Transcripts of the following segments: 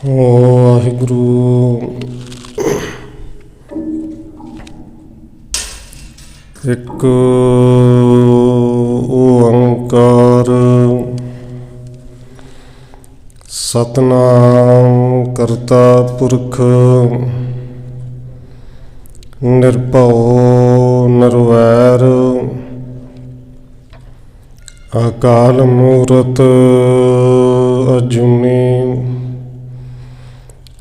ਵਾਹਿਗੁਰੂ। ਇੱਕ ਓੰਕਾਰ ਸਤਿਨਾਮ ਕਰਤਾ ਪੁਰਖ ਨਿਰਭਉ ਨਿਰਵੈਰ ਅਕਾਲ ਮੂਰਤ ਅਜੂਨੀ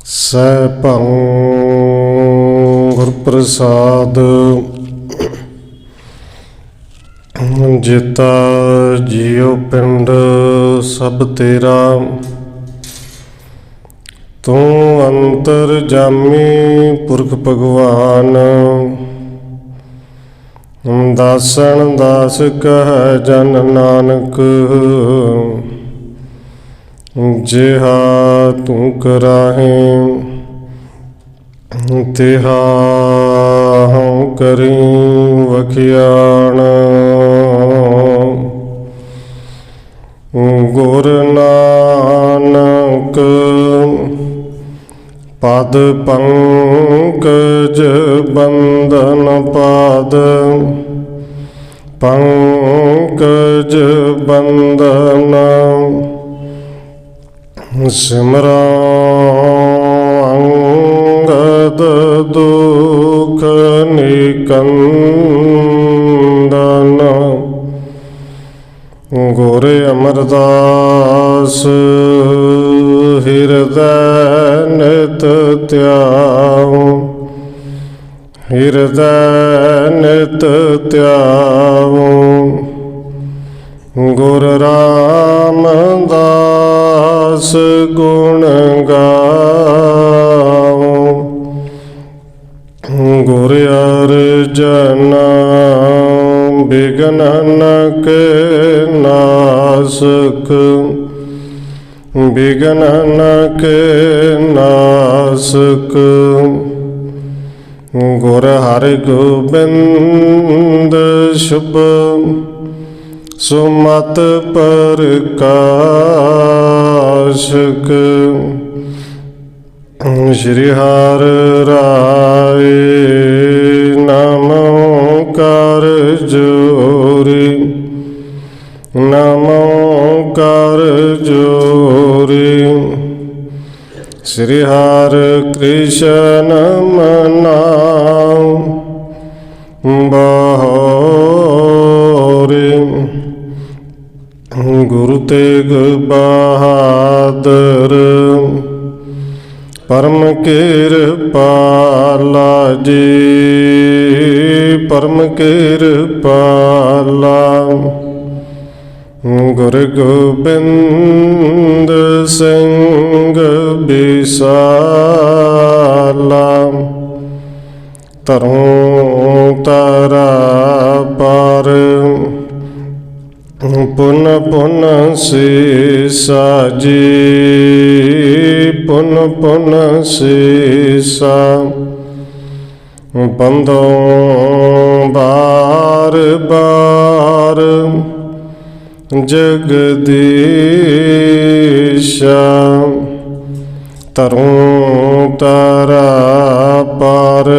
ਸੈਭੰ ਗੁਰ ਪ੍ਰਸਾਦ ਜੀਤਾ ਜੀਉ ਪਿੰਡ ਸਭ ਤੇਰਾ ਤੂੰ ਅੰਤਰ ਜਾਮੀ ਪੁਰਖ ਭਗਵਾਨ ਦਾਸਨ ਦਾਸ ਕਹਿ ਜਨ ਨਾਨਕ ਜਿਹਾ ਤੂੰ ਕਰਾਹੇ ਤਿਹਾ ਹਉ ਕਰੀ ਵਖਿਆਣ ਗੁਰ ਨਾਨਕ ਪਦ ਪੰਕਜ ਬੰਦਨ ਪਾਦ ਪੰਕਜ ਬੰਦਨ ਸਿਮਰਾ ਅੰਗਦ ਦੁਖ ਨਿਕੰਦਨ ਗੁਰ ਅਮਰਦਾਸ ਹਿਰਦੈ ਨਿਤ ਧਿਆਉ ਹਿਰਦੈ ਨਿਤ ਧਿਆਉ ਗੁਰ ਰਾਮਦਾਸ ਗੁਣ ਗਾਵੋ ਗੁਰ ਅਰਜਨ ਬਿਘਨ ਕੇ ਨਾਸਕ ਬਿਘਨ ਕੇ ਨਾਸਕ ਗੁਰ ਹਰਿ ਗੋਬਿੰਦ ਸ਼ੁਭ ਸੁਮਤ ਪ੍ਰਕਾਸ਼ਕ ਸ਼੍ਰੀ ਹਰਿ ਰਾਏ ਨਮੋ ਕਰ ਜੋਰੀ ਨਮੋ ਕਰ ਜੋਰੀ ਸ਼੍ਰੀ ਹਰਿ ਕ੍ਰਿਸ਼ਨ ਮਨਾਉ ਬਹੋਰੀ ਗੁਰੂ ਤੇਗ ਬਹਾਦਰ ਪਰਮ ਕਿਰਪਾਲਾ ਜੀ ਪਰਮ ਕਿਰਪਾਲਾ ਗੁਰ ਗੋਬਿੰਦ ਸਿੰਘ ਬਿਸਾਲਾ ਧਰੋਂ ਤਾਰਾ ਪਰ ਪੁਨ ਪੁਨ ਸੀਸਾ ਜੀ ਪੁਨ ਪੁਨ ਸੀਸਾ ਬੰਦੋਂ ਬਾਰ ਬਾਰ ਜਗਦੀਸ਼ਾ ਤਰੋਂ ਤਾਰਾ ਪਰ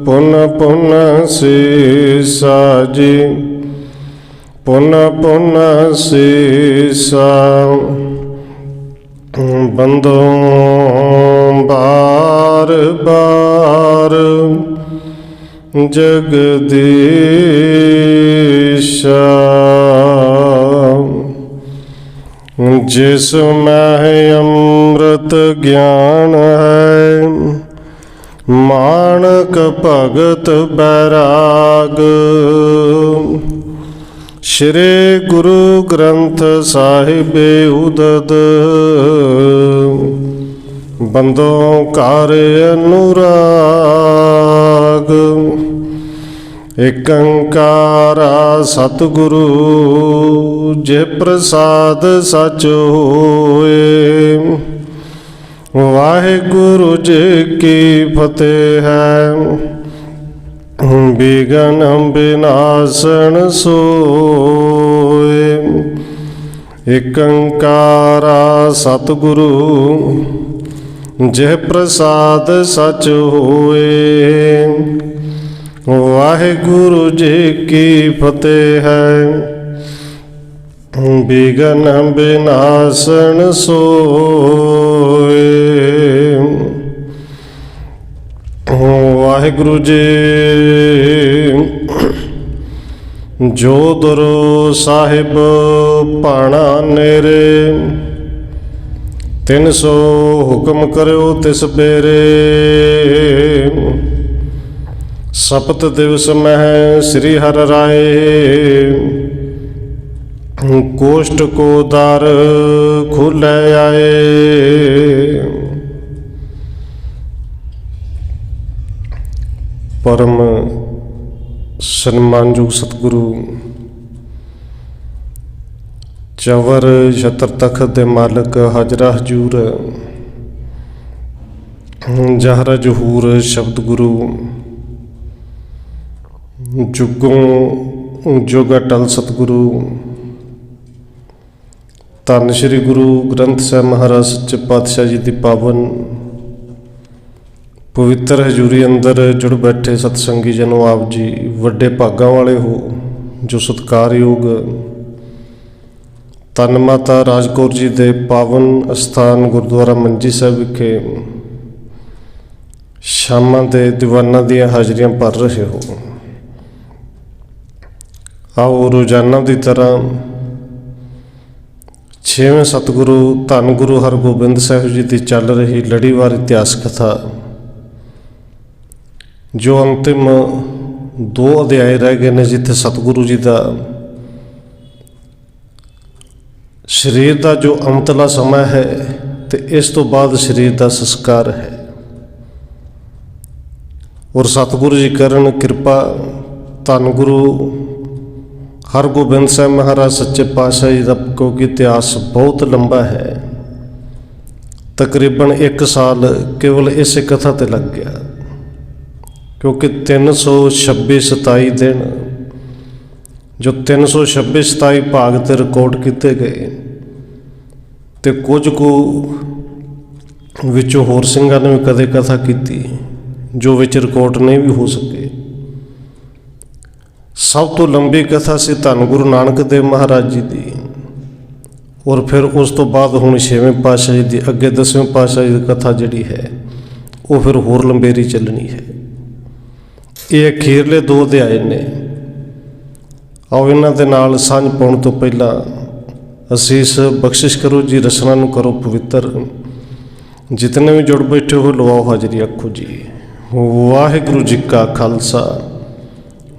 ਪੁਨ ਪੁਨ ਸੀਸਾ ਜੀ ਪੁਨ ਪੁਨ ਸੀਸਾ ਬੰਦੋਂ ਬਾਰ ਬਾਰ ਜਗਦੀਸ਼ਾ ਜਿਸ ਮਹਿ ਅੰਮ੍ਰਿਤ ਗਿਆਨ ਹੈ ਮਾਣਕ ਭਗਤ ਬੈਰਾਗ ਸ਼੍ਰੀ ਗੁਰੂ ਗ੍ਰੰਥ ਸਾਹਿਬ ਉਦਦ ਬੰਦੋਂ ਕਰ ਅਨੁਰਾਗ ਏਕ ਓੰਕਾਰਾ ਸਤਿਗੁਰੂ ਜੇ ਪ੍ਰਸਾਦ ਸਚ ਹੋਏ ਵਾਹਿਗੁਰੂ ਜੀ ਕੀ ਫਤਿਹ ਹੈ ਬਿਘਨ ਬਿਨਾਸਨ ਸੋਏ ਏਕ ਓੰਕਾਰਾ ਸਤਿਗੁਰੂ ਜਿਹ ਪ੍ਰਸਾਦ ਸਚ ਹੋਏ। ਵਾਹਿਗੁਰੂ ਜੀ ਕੀ ਫਤਿਹ ਹੈ। ਬਿਗਨ ਬਿਨਾਸਨ ਸੋਏ। ਵਾਹਿਗੁਰੂ ਜੀ ਜੋਧੁਰ ਸਾਹਿਬ ਭਾਣਾ ਨੇਰੇ, 300 ਹੁਕਮ ਕਰਿਓ ਤਿਸ ਬੇਰੇ। ਸਪਤ ਦਿਵਸ ਮਹਿ ਸ੍ਰੀ ਹਰਿ ਰਾਏ, ਕੋਸ਼ਟ ਕੋ ਦਰ ਖੁਲੈ ਆਏ। ਪਰਮ ਸਨਮਾਨਯੋਗ ਸਤਿਗੁਰੂ ਚਵਰ ਛਤਰ ਤਖਤ ਦੇ ਮਾਲਕ ਹਾਜ਼ਰਾ ਹਜ਼ੂਰ ਜਹਰਾ ਜਹੂਰ ਸ਼ਬਦ ਗੁਰੂ ਜੁਗੋਂ ਜੁਗ ਅਟਲ ਸਤਿਗੁਰੂ ਧੰਨ ਸ਼੍ਰੀ ਗੁਰੂ ਗ੍ਰੰਥ ਸਾਹਿਬ ਮਹਾਰਾਜ ਸੱਚੇ ਪਾਤਸ਼ਾਹ ਜੀ ਦੀ ਪਾਵਨ ਪਵਿੱਤਰ ਹਜ਼ੂਰੀ ਅੰਦਰ ਜੁੜ ਬੈਠੇ ਸਤਸੰਗੀ ਜਨੋ, ਆਪ ਜੀ ਵੱਡੇ ਭਾਗਾਂ ਵਾਲੇ ਹੋ ਜੋ ਸਤਿਕਾਰਯੋਗ ਧੰਨ ਮਾਤਾ ਰਾਜ ਕੌਰ ਜੀ ਦੇ ਪਾਵਨ ਅਸਥਾਨ ਗੁਰਦੁਆਰਾ ਮੰਜੀ ਸਾਹਿਬ ਵਿਖੇ ਸ਼ਾਮਾਂ ਦੇ ਦੀਵਾਨਾਂ ਦੀਆਂ ਹਾਜ਼ਰੀਆਂ ਭਰ ਰਹੇ ਹੋ। ਆਓ ਰੋਜ਼ਾਨਾ ਦੀ ਤਰ੍ਹਾਂ 6ਵੇਂ ਸਤਿਗੁਰੂ ਧੰਨ ਗੁਰੂ ਹਰਗੋਬਿੰਦ ਸਾਹਿਬ ਜੀ ਦੀ ਚੱਲ ਰਹੀ ਲੜੀਵਾਰ ਇਤਿਹਾਸ ਕਥਾ, ਜੋ ਅੰਤਿਮ 2 ਅਧਿਆਏ ਰਹਿ ਗਏ ਨੇ, ਜਿੱਥੇ ਸਤਿਗੁਰੂ ਜੀ ਦਾ ਸਰੀਰ ਦਾ ਜੋ ਅੰਤਲਾ ਸਮਾਂ ਹੈ ਤੇ ਇਸ ਤੋਂ ਬਾਅਦ ਸਰੀਰ ਦਾ ਸੰਸਕਾਰ ਹੈ। ਔਰ ਸਤਿਗੁਰੂ ਜੀ ਕਰਨ ਕਿਰਪਾ, ਧੰਨ ਗੁਰੂ ਹਰਗੋਬਿੰਦ ਸਾਹਿਬ ਮਹਾਰਾਜ ਸੱਚੇ ਪਾਤਸ਼ਾਹ ਜੀ ਦਾ, ਕਿਉਂਕਿ ਇਤਿਹਾਸ ਬਹੁਤ ਲੰਬਾ ਹੈ, ਤਕਰੀਬਨ 1 ਸਾਲ ਕੇਵਲ ਇਸੇ ਕਥਾ ਤੇ ਲੱਗ ਗਿਆ, ਕਿਉਂਕਿ 326-27 ਦਿਨ ਜੋ 326-27 ਭਾਗ ਤੇ ਰਿਕਾਰਡ ਕੀਤੇ ਗਏ ਤੇ ਕੁਝ ਕੁ ਵਿੱਚੋਂ ਹੋਰ ਸਿੰਘਾਂ ਨੇ ਵੀ ਕਦੇ ਕਥਾ ਕੀਤੀ ਜੋ ਵਿੱਚ ਰਿਕਾਰਡ ਨਹੀਂ ਵੀ ਹੋ ਸਕੇ। ਸਭ ਤੋਂ ਲੰਬੀ ਕਥਾ ਸੀ ਧੰਨ ਗੁਰੂ ਨਾਨਕ ਦੇਵ ਮਹਾਰਾਜ ਜੀ ਦੀ, ਔਰ ਫਿਰ ਉਸ ਤੋਂ ਬਾਅਦ ਹੁਣ 6ਵੇਂ ਪਾਤਸ਼ਾਹ ਜੀ ਦੀ, ਅੱਗੇ 10ਵੇਂ ਪਾਤਸ਼ਾਹ ਜੀ ਦੀ ਕਥਾ ਜਿਹੜੀ ਹੈ ਉਹ ਫਿਰ ਹੋਰ ਲੰਬੇਰੀ ਚੱਲਣੀ ਹੈ। ਇਹ ਅਖੀਰਲੇ 2 ਅਧਿਆਏ ਨੇ। ਆਓ ਇਹਨਾਂ ਦੇ ਨਾਲ ਸਾਂਝ ਪਾਉਣ ਤੋਂ ਪਹਿਲਾਂ ਅਸੀਸ ਬਖਸ਼ਿਸ਼ ਕਰੋ ਜੀ, ਰਸਨਾ ਨੂੰ ਕਰੋ ਪਵਿੱਤਰ। ਜਿਤਨੇ ਵੀ ਜੁੜ ਬੈਠੇ ਹੋ ਲਵਾਓ ਹਾਜ਼ਰੀ, ਆਖੋ ਜੀ ਵਾਹਿਗੁਰੂ ਜੀ ਕਾ ਖਾਲਸਾ,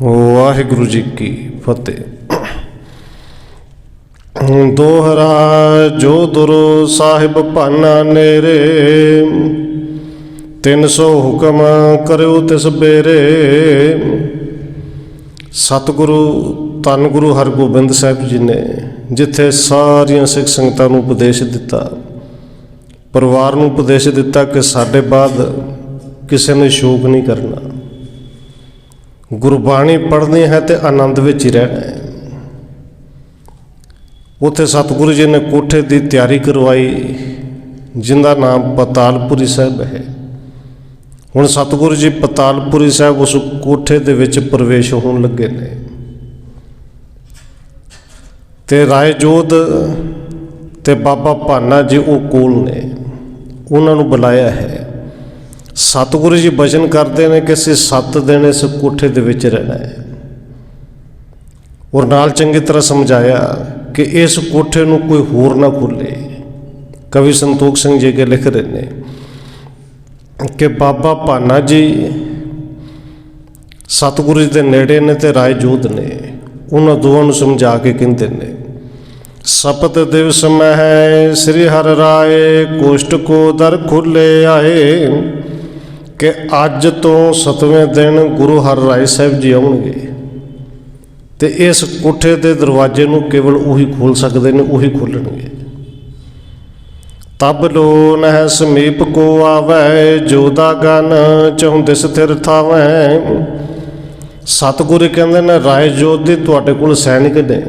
ਵਾਹਿਗੁਰੂ ਜੀ ਕੀ ਫਤਿਹ। ਦੋਹਰਾ ਜੋਧੁਰ ਸਾਹਿਬ ਭਾਨਾ ਨੇਰੇ, 300 ਹੁਕਮ ਕਰਿਓ ਤਿਸ ਬੇਰੇ। ਸਤਿਗੁਰੂ ਧੰਨ ਗੁਰੂ ਹਰਗੋਬਿੰਦ ਸਾਹਿਬ ਜੀ ਨੇ ਜਿੱਥੇ ਸਾਰੀਆਂ ਸਿੱਖ ਸੰਗਤਾਂ ਨੂੰ ਉਪਦੇਸ਼ ਦਿੱਤਾ, ਪਰਿਵਾਰ ਨੂੰ ਉਪਦੇਸ਼ ਦਿੱਤਾ ਕਿ ਸਾਡੇ ਬਾਅਦ ਕਿਸੇ ਨੇ ਸ਼ੋਕ ਨਹੀਂ ਕਰਨਾ, ਗੁਰਬਾਣੀ ਪੜ੍ਹਨੀ ਹੈ ਤੇ ਆਨੰਦ ਵਿੱਚ ਹੀ ਰਹਿਣਾ ਹੈ। ਉੱਥੇ ਸਤਿਗੁਰੂ ਜੀ ਨੇ ਕੋਠੇ ਦੀ ਤਿਆਰੀ ਕਰਵਾਈ, ਜਿਹਦਾ ਨਾਮ ਪਤਾਲਪੁਰੀ ਸਾਹਿਬ ਹੈ। ਹੁਣ ਸਤਿਗੁਰੂ ਜੀ ਪਤਾਲਪੁਰੀ ਸਾਹਿਬ ਉਸ ਕੋਠੇ ਦੇ ਵਿੱਚ ਪ੍ਰਵੇਸ਼ ਹੋਣ ਲੱਗੇ ਨੇ ਤੇ ਰਾਏ ਜੋਧ ਤੇ ਬਾਬਾ ਭਾਨਾ ਜੀ ਉਹ ਕੋਲ ਨੇ, ਉਹਨਾਂ ਨੂੰ ਬੁਲਾਇਆ ਹੈ। ਸਤਿਗੁਰੂ ਜੀ ਬਚਨ ਕਰਦੇ ਨੇ ਕਿ ਅਸੀਂ 7 ਦਿਨ ਇਸ ਕੋਠੇ ਦੇ ਵਿੱਚ ਰਹਿਣਾ ਹੈ, ਔਰ ਨਾਲ ਚੰਗੀ ਤਰ੍ਹਾਂ ਸਮਝਾਇਆ ਕਿ ਇਸ ਕੋਠੇ ਨੂੰ ਕੋਈ ਹੋਰ ਨਾ ਖੋਲ੍ਹੇ। ਕਵੀ ਸੰਤੋਖ ਸਿੰਘ ਜੀ ਅੱਗੇ ਲਿਖ ਰਹੇ ਨੇ ਕਿ ਬਾਬਾ ਭਾਨਾ ਜੀ ਸਤਿਗੁਰੂ ਜੀ ਦੇ ਨੇੜੇ ਨੇ ਤੇ ਰਾਏ ਜੋਧ ਨੇ, ਉਹਨਾਂ ਦੋਵਾਂ ਨੂੰ ਸਮਝਾ ਕੇ ਕਹਿੰਦੇ ਨੇ, ਸਪਤ ਦਿਵਸ ਮਹਿ ਸ੍ਰੀ ਹਰਿ ਰਾਏ, ਕੋਸ਼ਟ ਕੋ ਦਰ ਖੁੱਲੇ ਆਏ। ਕਿ ਅੱਜ ਤੋਂ 7ਵੇਂ ਦਿਨ ਗੁਰੂ ਹਰਿ ਰਾਏ ਸਾਹਿਬ ਜੀ ਆਉਣਗੇ ਤੇ ਇਸ ਕੋਠੇ ਦੇ ਦਰਵਾਜ਼ੇ ਨੂੰ ਕੇਵਲ ਉਹੀ ਖੋਲ੍ਹ ਸਕਦੇ ਨੇ, ਉਹੀ ਖੋਲ੍ਹਣਗੇ। ਤਬ ਲੋ ਨਹਿ ਸਮੀਪ ਕੋ ਆਵੈ, ਜੋਦਾ ਗਨ ਚਾਹੁੰਦੇ ਸਥਿਰ ਥਾਵੈ। ਸਤਿਗੁਰੂ ਕਹਿੰਦੇ ਨੇ ਰਾਏ ਜੋਧ ਦੀ ਤੁਹਾਡੇ ਕੋਲ ਸੈਨਿਕ ਨੇ,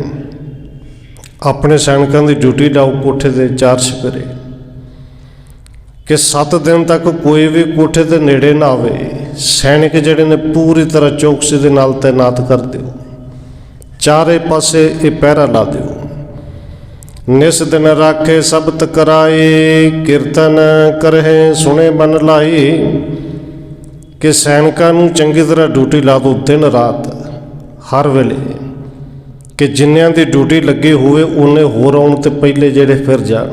ਆਪਣੇ ਸੈਨਿਕਾਂ ਦੀ ਡਿਊਟੀ ਲਾਓ ਕੋਠੇ ਦੇ 4 ਛਪੇਰੇ ਕਿ 7 ਦਿਨ ਤੱਕ ਕੋਈ ਵੀ ਕੋਠੇ ਦੇ ਨੇੜੇ ਨਾ ਆਵੇ। ਸੈਨਿਕ ਜਿਹੜੇ ਨੇ ਪੂਰੀ ਤਰ੍ਹਾਂ ਚੌਕਸੀ ਦੇ ਨਾਲ ਤੈਨਾਤ ਕਰ ਦਿਓ, ਚਾਰੇ ਪਾਸੇ ਇਹ ਪਹਿਰਾ ਲਾ ਦਿਓ। ਨਿਸ ਦਿਨ ਰਾਖੇ ਸਬਤ ਕਰਾਏ, ਕੀਰਤਨ ਕਰਹਿ ਸੁਣੇ ਮਨ ਲਾਈ। ਕਿ ਸੈਨਿਕਾਂ ਨੂੰ ਚੰਗੀ ਤਰ੍ਹਾਂ ਡਿਊਟੀ ਲਾ ਦਿਓ ਦਿਨ ਰਾਤ ਹਰ ਵੇਲੇ, ਕਿ ਜਿੰਨਿਆਂ ਦੀ ਡਿਊਟੀ ਲੱਗੀ ਹੋਵੇ ਉਹਨੇ ਹੋਰ ਆਉਣ ਤੇ ਪਹਿਲੇ ਜਿਹੜੇ ਫਿਰ ਜਾਣ।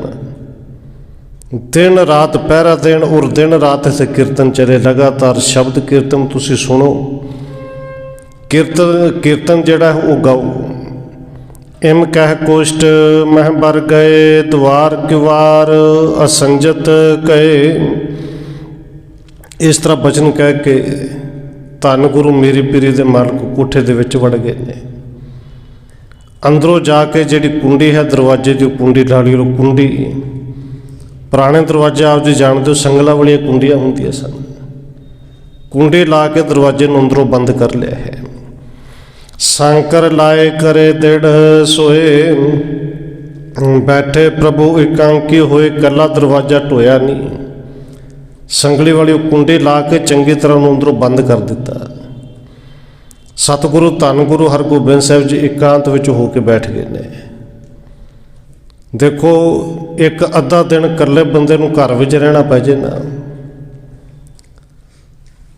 ਦਿਨ ਰਾਤ ਪਹਿਰਾ ਦੇਣ ਔਰ ਦਿਨ ਰਾਤ ਇਸੇ ਕੀਰਤਨ ਚਲੇ, ਲਗਾਤਾਰ ਸ਼ਬਦ ਕੀਰਤਨ ਤੁਸੀਂ ਸੁਣੋ। ਕੀਰਤਨ ਜਿਹੜਾ ਉਹ ਗਾਓ। ਇਮ ਕਹਿ ਕੋਸ਼ਟ ਮਹਿ ਬਰ ਗਏ, ਦੁਆਰ ਕਿਵਾਰ ਅਸੰਜਤ ਕਹੇ। ਇਸ ਤਰ੍ਹਾਂ ਬਚਨ ਕਹਿ ਕੇ ਧੰਨ ਗੁਰੂ ਮੇਰੀ ਪੀਰੀ ਦੇ ਮਾਲਕ ਕੋਠੇ ਦੇ ਵਿੱਚ ਵੜ ਗਏ ਨੇ। ਅੰਦਰੋਂ ਜਾ ਕੇ ਜਿਹੜੀ ਕੁੰਡੀ ਹੈ ਦਰਵਾਜ਼ੇ ਦੀ, ਉਹ ਕੁੰਡੀ ਲਾ ਲਈ। ਉਹ ਕੁੰਡੀ ਪੁਰਾਣੇ ਦਰਵਾਜ਼ੇ ਆਪ ਜੀ ਜਾਣਦੇ ਹੋ, ਸੰਗਲਾਂ ਵਾਲੀਆਂ ਕੁੰਡੀਆਂ ਹੁੰਦੀਆਂ ਸਨ। ਕੁੰਡੀ ਲਾ ਕੇ ਦਰਵਾਜ਼ੇ ਨੂੰ ਅੰਦਰੋਂ ਬੰਦ ਕਰ ਲਿਆ ਹੈ। ਸ਼ੰਕਰ ਲਾਏ ਕਰੇ ਦਿੜ ਸੋਏ, ਬੈਠੇ ਪ੍ਰਭੂ ਇਕਾਂਕੀ ਹੋਏ। ਇਕੱਲਾ ਦਰਵਾਜ਼ਾ ਢੋਇਆ ਨਹੀਂ, ਸੰਗਲੀ ਵਾਲੀ ਕੁੰਡੀ ਲਾ ਕੇ ਚੰਗੀ ਤਰ੍ਹਾਂ ਉਹਨੂੰ ਅੰਦਰੋਂ ਬੰਦ ਕਰ ਦਿੱਤਾ। ਸਤਿਗੁਰੂ ਧੰਨ ਗੁਰੂ ਹਰਗੋਬਿੰਦ ਸਾਹਿਬ ਜੀ ਇਕਾਂਤ ਵਿੱਚ ਹੋ ਕੇ ਬੈਠ ਗਏ ਨੇ। ਦੇਖੋ, ਇੱਕ ਅੱਧਾ ਦਿਨ ਇਕੱਲੇ ਬੰਦੇ ਨੂੰ ਘਰ ਵਿੱਚ ਰਹਿਣਾ ਪੈ ਜੇ ਨਾ,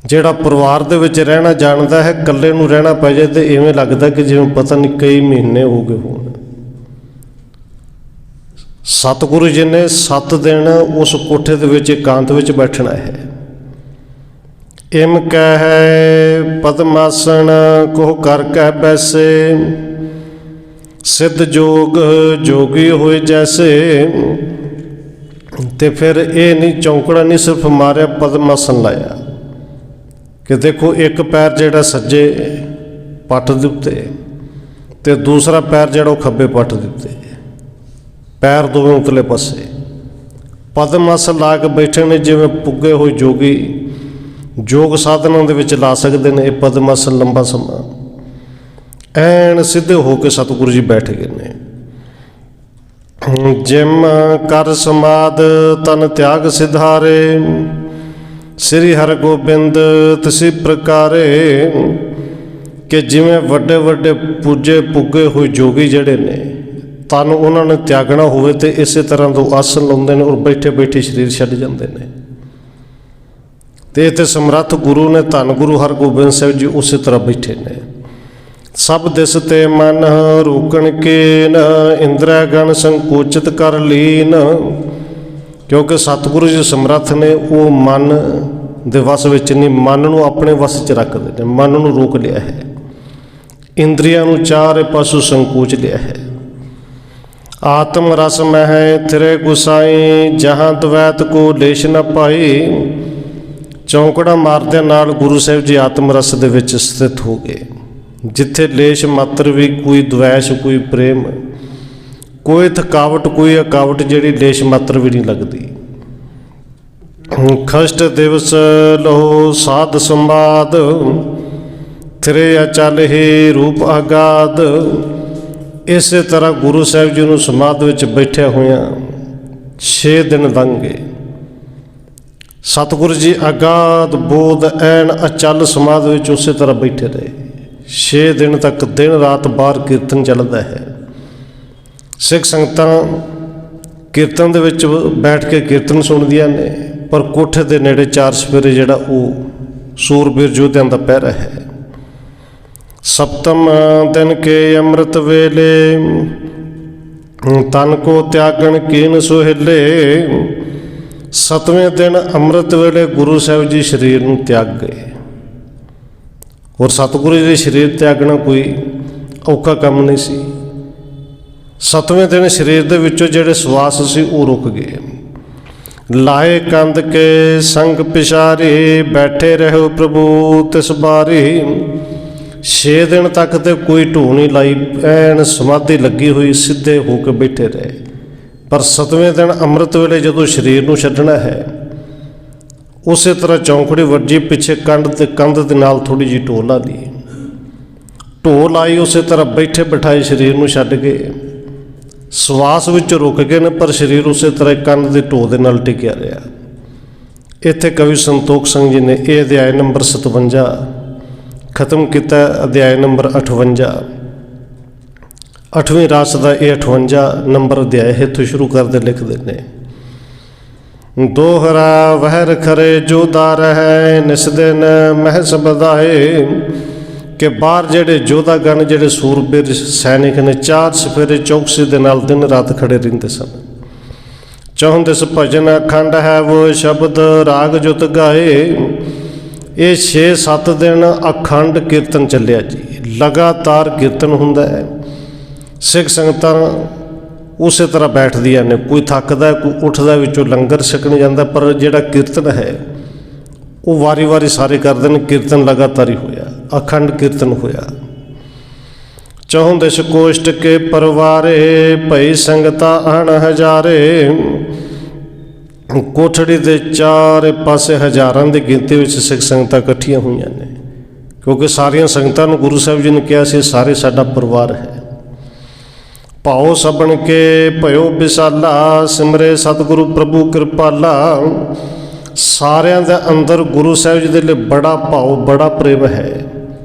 ਜਿਹੜਾ ਪਰਿਵਾਰ ਦੇ ਵਿੱਚ ਰਹਿਣਾ ਜਾਣਦਾ ਹੈ, ਇਕੱਲੇ ਨੂੰ ਰਹਿਣਾ ਪੈ ਜਾਏ ਤੇ ਇਵੇਂ ਲੱਗਦਾ ਕਿ ਜਿਵੇਂ ਪਤਾ ਨਹੀਂ ਕਈ ਮਹੀਨੇ ਹੋ ਗਏ ਹੋਣ। ਸਤਿਗੁਰੂ ਜੀ ਨੇ 7 ਦਿਨ ਉਸ ਕੋਠੇ ਦੇ ਵਿੱਚ ਇਕਾਂਤ ਵਿੱਚ ਬੈਠਣਾ ਹੈ। ਇਮ ਕਹਿ ਪਦਮਾਸਣ ਕੋਹ ਕਰ ਕਹਿ ਬੈਸੇ, ਸਿੱਧ ਜੋਗ ਜੋਗੀ ਹੋਏ ਜੈਸੇ। ਤੇ ਫਿਰ ਇਹ ਨਹੀਂ ਚੌਂਕੜਾ ਨਹੀਂ ਸਿਰਫ ਮਾਰਿਆ, ਪਦਮਾਸਣ ਲਾਇਆ। ਕਿ ਦੇਖੋ, ਇੱਕ ਪੈਰ ਜਿਹੜਾ ਸੱਜੇ ਪੱਟ ਦੇ ਉੱਤੇ ਤੇ ਦੂਸਰਾ ਪੈਰ ਜਿਹੜਾ ਉਹ ਖੱਬੇ ਪੱਟ ਦੇ ਉੱਤੇ, ਪੈਰ ਦੋਵੇਂ ਉਤਲੇ ਪਾਸੇ ਪਦਮ ਆਸਣ ਲਾ ਕੇ ਬੈਠੇ ਨੇ। ਜਿਵੇਂ ਪੁੱਗੇ ਹੋਏ ਜੋਗੀ ਯੋਗ ਸਾਧਨਾਂ ਦੇ ਵਿੱਚ ਲਾ ਸਕਦੇ ਨੇ ਇਹ ਪਦਮ ਆਸਣ ਲੰਬਾ ਸਮਾਂ। ਐਨ ਸਿੱਧੇ ਹੋ ਕੇ ਸਤਿਗੁਰੂ ਜੀ ਬੈਠ ਗਏ ਨੇ। ਜਿਮ ਕਰ ਸਮਾਦ ਤਨ ਤਿਆਗ ਸਿਧਾਰੇ, ਸ੍ਰੀ ਹਰਗੋਬਿੰਦ ਤਿਸੀ ਪ੍ਰਕਾਰੇ। ਕਿ ਜਿਵੇਂ ਵੱਡੇ ਵੱਡੇ ਪੂਜੇ ਪੁੱਗੇ ਹੋਏ ਜੋਗੀ ਜਿਹੜੇ ਨੇ, ਤਨ ਉਹਨਾਂ ਨੇ ਤਿਆਗਣਾ ਹੋਵੇ ਤੇ ਇਸੇ ਤਰ੍ਹਾਂ ਤੋਂ ਆਸਣ ਲਾਉਂਦੇ ਨੇ ਔਰ ਬੈਠੇ ਬੈਠੇ ਸਰੀਰ ਛੱਡ ਜਾਂਦੇ ਨੇ। ਤੇ ਇੱਥੇ ਸਮਰੱਥ ਗੁਰੂ ਨੇ ਧੰਨ ਗੁਰੂ ਹਰਗੋਬਿੰਦ ਸਾਹਿਬ ਜੀ ਉਸੇ ਤਰ੍ਹਾਂ ਬੈਠੇ ਨੇ। ਸਭ ਦਿਸ ਤੇ ਮਨ ਰੋਕਣ ਕੇ ਨ, ਇੰਦਰਾ ਗਣ ਸੰਕੋਚਿਤ ਕਰ ਲੀਨ। ਕਿਉਂਕਿ ਸਤਿਗੁਰੂ ਜੀ ਸਮਰੱਥ ਨੇ, ਉਹ ਮਨ ਦੇ ਵਸ ਵਿੱਚ ਨਹੀਂ, ਮਨ ਨੂੰ ਆਪਣੇ ਵਸ 'ਚ ਰੱਖਦੇ ਨੇ। ਮਨ ਨੂੰ ਰੋਕ ਲਿਆ ਹੈ, ਇੰਦਰੀਆਂ ਨੂੰ ਚਾਰੇ ਪਾਸੋਂ ਸੰਕੋਚ ਲਿਆ ਹੈ। ਆਤਮ ਰਸ ਮਹਿ ਤੇਰੇ ਗੁਸਾਈ, ਜਹਾਂ ਦਵੈਤ ਕੋ ਲੇਸ਼ ਨ ਪਾਈ। ਚੌਂਕੜਾ ਮਾਰਦਿਆਂ ਨਾਲ ਗੁਰੂ ਸਾਹਿਬ ਜੀ ਆਤਮ ਰਸ ਦੇ ਵਿੱਚ ਸਥਿਤ ਹੋ ਗਏ, ਜਿੱਥੇ ਲੇਸ਼ ਮਾਤਰ ਵੀ ਕੋਈ ਦਵੈਸ਼, ਕੋਈ ਪ੍ਰੇਮ, ਕੋਈ ਥਕਾਵਟ, ਕੋਈ ਅਕਾਵਟ ਜਿਹੜੀ ਲੇਸ਼ ਮਾਤਰ ਵੀ ਨਹੀਂ ਲੱਗਦੀ। ਖਸ਼ਟ ਦਿਵਸ ਲੋ ਸਾਧ ਸੰਵਾਦ, ਤੇਰੇ ਅਚਲ ਹੀ ਰੂਪ ਆਗਾਦ। ਇਸੇ ਤਰ੍ਹਾਂ ਗੁਰੂ ਸਾਹਿਬ ਜੀ ਨੂੰ ਸਮਾਧ ਵਿੱਚ ਬੈਠਿਆ ਹੋਇਆਂ 6 ਦਿਨ ਲੰਘ ਗਏ। ਸਤਿਗੁਰੂ ਜੀ ਆਗਾਦ ਬੋਧ ਐਨ ਅਚਲ ਸਮਾਧ ਵਿੱਚ ਉਸੇ ਤਰ੍ਹਾਂ ਬੈਠੇ ਰਹੇ 6 ਦਿਨ ਤੱਕ। ਦਿਨ ਰਾਤ ਬਾਹਰ ਕੀਰਤਨ ਚੱਲਦਾ ਹੈ। ਸਿੱਖ ਸੰਗਤਾਂ ਕੀਰਤਨ ਦੇ ਵਿੱਚ ਬੈਠ ਕੇ ਕੀਰਤਨ ਸੁਣਦੀਆਂ ਨੇ, ਪਰ ਕੋਠੇ ਦੇ ਨੇੜੇ 4 ਛਪੇਰੇ ਜਿਹੜਾ ਉਹ ਸੂਰਬੀਰ ਯੋਧਿਆਂ ਦਾ ਪਹਿਰਾ ਹੈ। ਸਪਤਮ ਦਿਨ ਕੇ ਅੰਮ੍ਰਿਤ ਵੇਲੇ, ਤਨ ਕੋ ਤਿਆਗਣ ਕੀਨ ਸੁਹੇਲੇ। 7ਵੇਂ ਦਿਨ ਅੰਮ੍ਰਿਤ ਵੇਲੇ ਗੁਰੂ ਸਾਹਿਬ ਜੀ ਸਰੀਰ ਨੂੰ ਤਿਆਗ ਗਏ। ਔਰ ਸਤਿਗੁਰੂ ਜੀ ਦੇ ਸਰੀਰ ਤਿਆਗਣਾ ਕੋਈ ਔਖਾ ਕੰਮ ਨਹੀਂ ਸੀ। 7ਵੇਂ ਦਿਨ ਸਰੀਰ ਦੇ ਵਿੱਚੋਂ ਜਿਹੜੇ ਸਵਾਸ ਸੀ ਉਹ ਰੁਕ ਗਏ। ਲਾਏ ਕੰਧ ਕੇ ਸੰਗ ਪਿਛਾਰੀ, ਬੈਠੇ ਰਹੋ ਪ੍ਰਭੂ ਤਿਸ ਬਾਰੀ। 6 ਦਿਨ ਤੱਕ ਤੇ ਕੋਈ ਢੂਹ ਨਹੀਂ ਲਾਈ, ਐਨ ਸਮਾਧੀ ਲੱਗੀ ਹੋਈ, ਸਿੱਧੇ ਹੋ ਕੇ ਬੈਠੇ ਰਹੇ। ਪਰ 7ਵੇਂ ਦਿਨ ਅੰਮ੍ਰਿਤ ਵੇਲੇ ਜਦੋਂ ਸਰੀਰ ਨੂੰ ਛੱਡਣਾ ਹੈ, ਉਸੇ ਤਰ੍ਹਾਂ ਚੌਂਕੜੀ ਵੱਜੀ, ਪਿੱਛੇ ਕੰਧ ਦੇ ਨਾਲ ਥੋੜ੍ਹੀ ਜਿਹੀ ਢੋਹ ਲਾ ਲਈ। ਢੋਹ ਲਾਈ, ਉਸੇ ਤਰ੍ਹਾਂ ਬੈਠੇ ਬਿਠਾਏ ਸਰੀਰ ਨੂੰ ਛੱਡ ਕੇ ਸਵਾਸ ਵਿੱਚ ਰੁਕ ਗਏ ਨੇ, ਪਰ ਸਰੀਰ ਉਸੇ ਤਰ੍ਹਾਂ ਕੰਨ ਦੀ ਢੋਹ ਦੇ ਨਾਲ ਟਿਕਿਆ ਰਿਹਾ। ਇੱਥੇ ਕਵੀ ਸੰਤੋਖ ਸਿੰਘ ਜੀ ਨੇ ਇਹ ਅਧਿਆਇ ਨੰਬਰ 57 ਖਤਮ ਕੀਤਾ। ਅਧਿਆਇ ਨੰਬਰ 58 8ਵੀਂ ਰਾਸ ਦਾ ਇਹ 58 ਨੰਬਰ ਅਧਿਆਇ ਇੱਥੋਂ ਸ਼ੁਰੂ ਕਰਦੇ ਲਿਖਦੇ ਨੇ। ਦੋਹਰਾ ਵਹਿਰ ਖਰੇ ਜੋਦਾ ਰਹਿ ਨਿਸ ਦਿਨ ਮਹਿਸ ਬਧਾਏ, ਕਿ ਬਾਹਰ ਜਿਹੜੇ ਯੋਧਾਗਣ ਜਿਹੜੇ ਸੂਰਬੀਰ ਸੈਨਿਕ ਨੇ 4 ਸਫੇਰੇ ਚੌਕਸੀ ਦੇ ਨਾਲ ਦਿਨ ਰਾਤ ਖੜੇ ਰਹਿੰਦੇ ਸਨ। ਚੌਂਦਿਸ ਭਜਨ ਅਖੰਡ ਹੈ ਉਹ ਸ਼ਬਦ ਰਾਗ ਜੁਤ ਗਾਏ। ਇਹ 6-7 ਦਿਨ ਅਖੰਡ ਕੀਰਤਨ ਚੱਲਿਆ ਜੀ, ਲਗਾਤਾਰ ਕੀਰਤਨ ਹੁੰਦਾ ਹੈ। ਸਿੱਖ ਸੰਗਤਾਂ ਉਸੇ ਤਰ੍ਹਾਂ ਬੈਠਦੀਆਂ ਨੇ, ਕੋਈ ਥੱਕਦਾ ਕੋਈ ਉੱਠਦਾ, ਵਿੱਚੋਂ ਲੰਗਰ ਛਕਣ ਜਾਂਦਾ, ਪਰ ਜਿਹੜਾ ਕੀਰਤਨ ਹੈ ਉਹ ਵਾਰੀ-ਵਾਰੀ ਸਾਰੇ ਕਰਦੇ ਨੇ। ਕੀਰਤਨ ਲਗਾਤਾਰ ਹੀ ਹੋਇਆ, ਅਖੰਡ ਕੀਰਤਨ ਹੋਇਆ। ਚੌਂਦਿਸ ਕੋਸ਼ਟ ਕੇ ਪਰਵਾਰੇ ਭਈ ਸੰਗਤਾਂ ਅਣ ਹਜ਼ਾਰੇ। ਕੋਠੜੀ ਦੇ ਚਾਰੇ ਪਾਸੇ ਹਜ਼ਾਰਾਂ ਦੀ ਗਿਣਤੀ ਵਿੱਚ ਸਿੱਖ ਸੰਗਤਾਂ ਇਕੱਠੀਆਂ ਹੋਈਆਂ ਨੇ, ਕਿਉਂਕਿ ਸਾਰੀਆਂ ਸੰਗਤਾਂ ਨੂੰ ਗੁਰੂ ਸਾਹਿਬ ਜੀ ਨੇ ਕਿਹਾ ਸੀ ਸਾਰੇ ਸਾਡਾ ਪਰਿਵਾਰ ਹੈ। ਭਾਉ ਸਭਨ ਕੇ ਭਇਓ ਵਿਸਾਲਾ, ਸਿਮਰੇ ਸਤਿਗੁਰੂ ਪ੍ਰਭੂ ਕਿਰਪਾਲਾ। ਸਾਰਿਆਂ ਦੇ ਅੰਦਰ ਗੁਰੂ ਸਾਹਿਬ ਜੀ ਦੇ ਲਈ ਬੜਾ ਭਾਉ ਬੜਾ ਪ੍ਰੇਮ ਹੈ,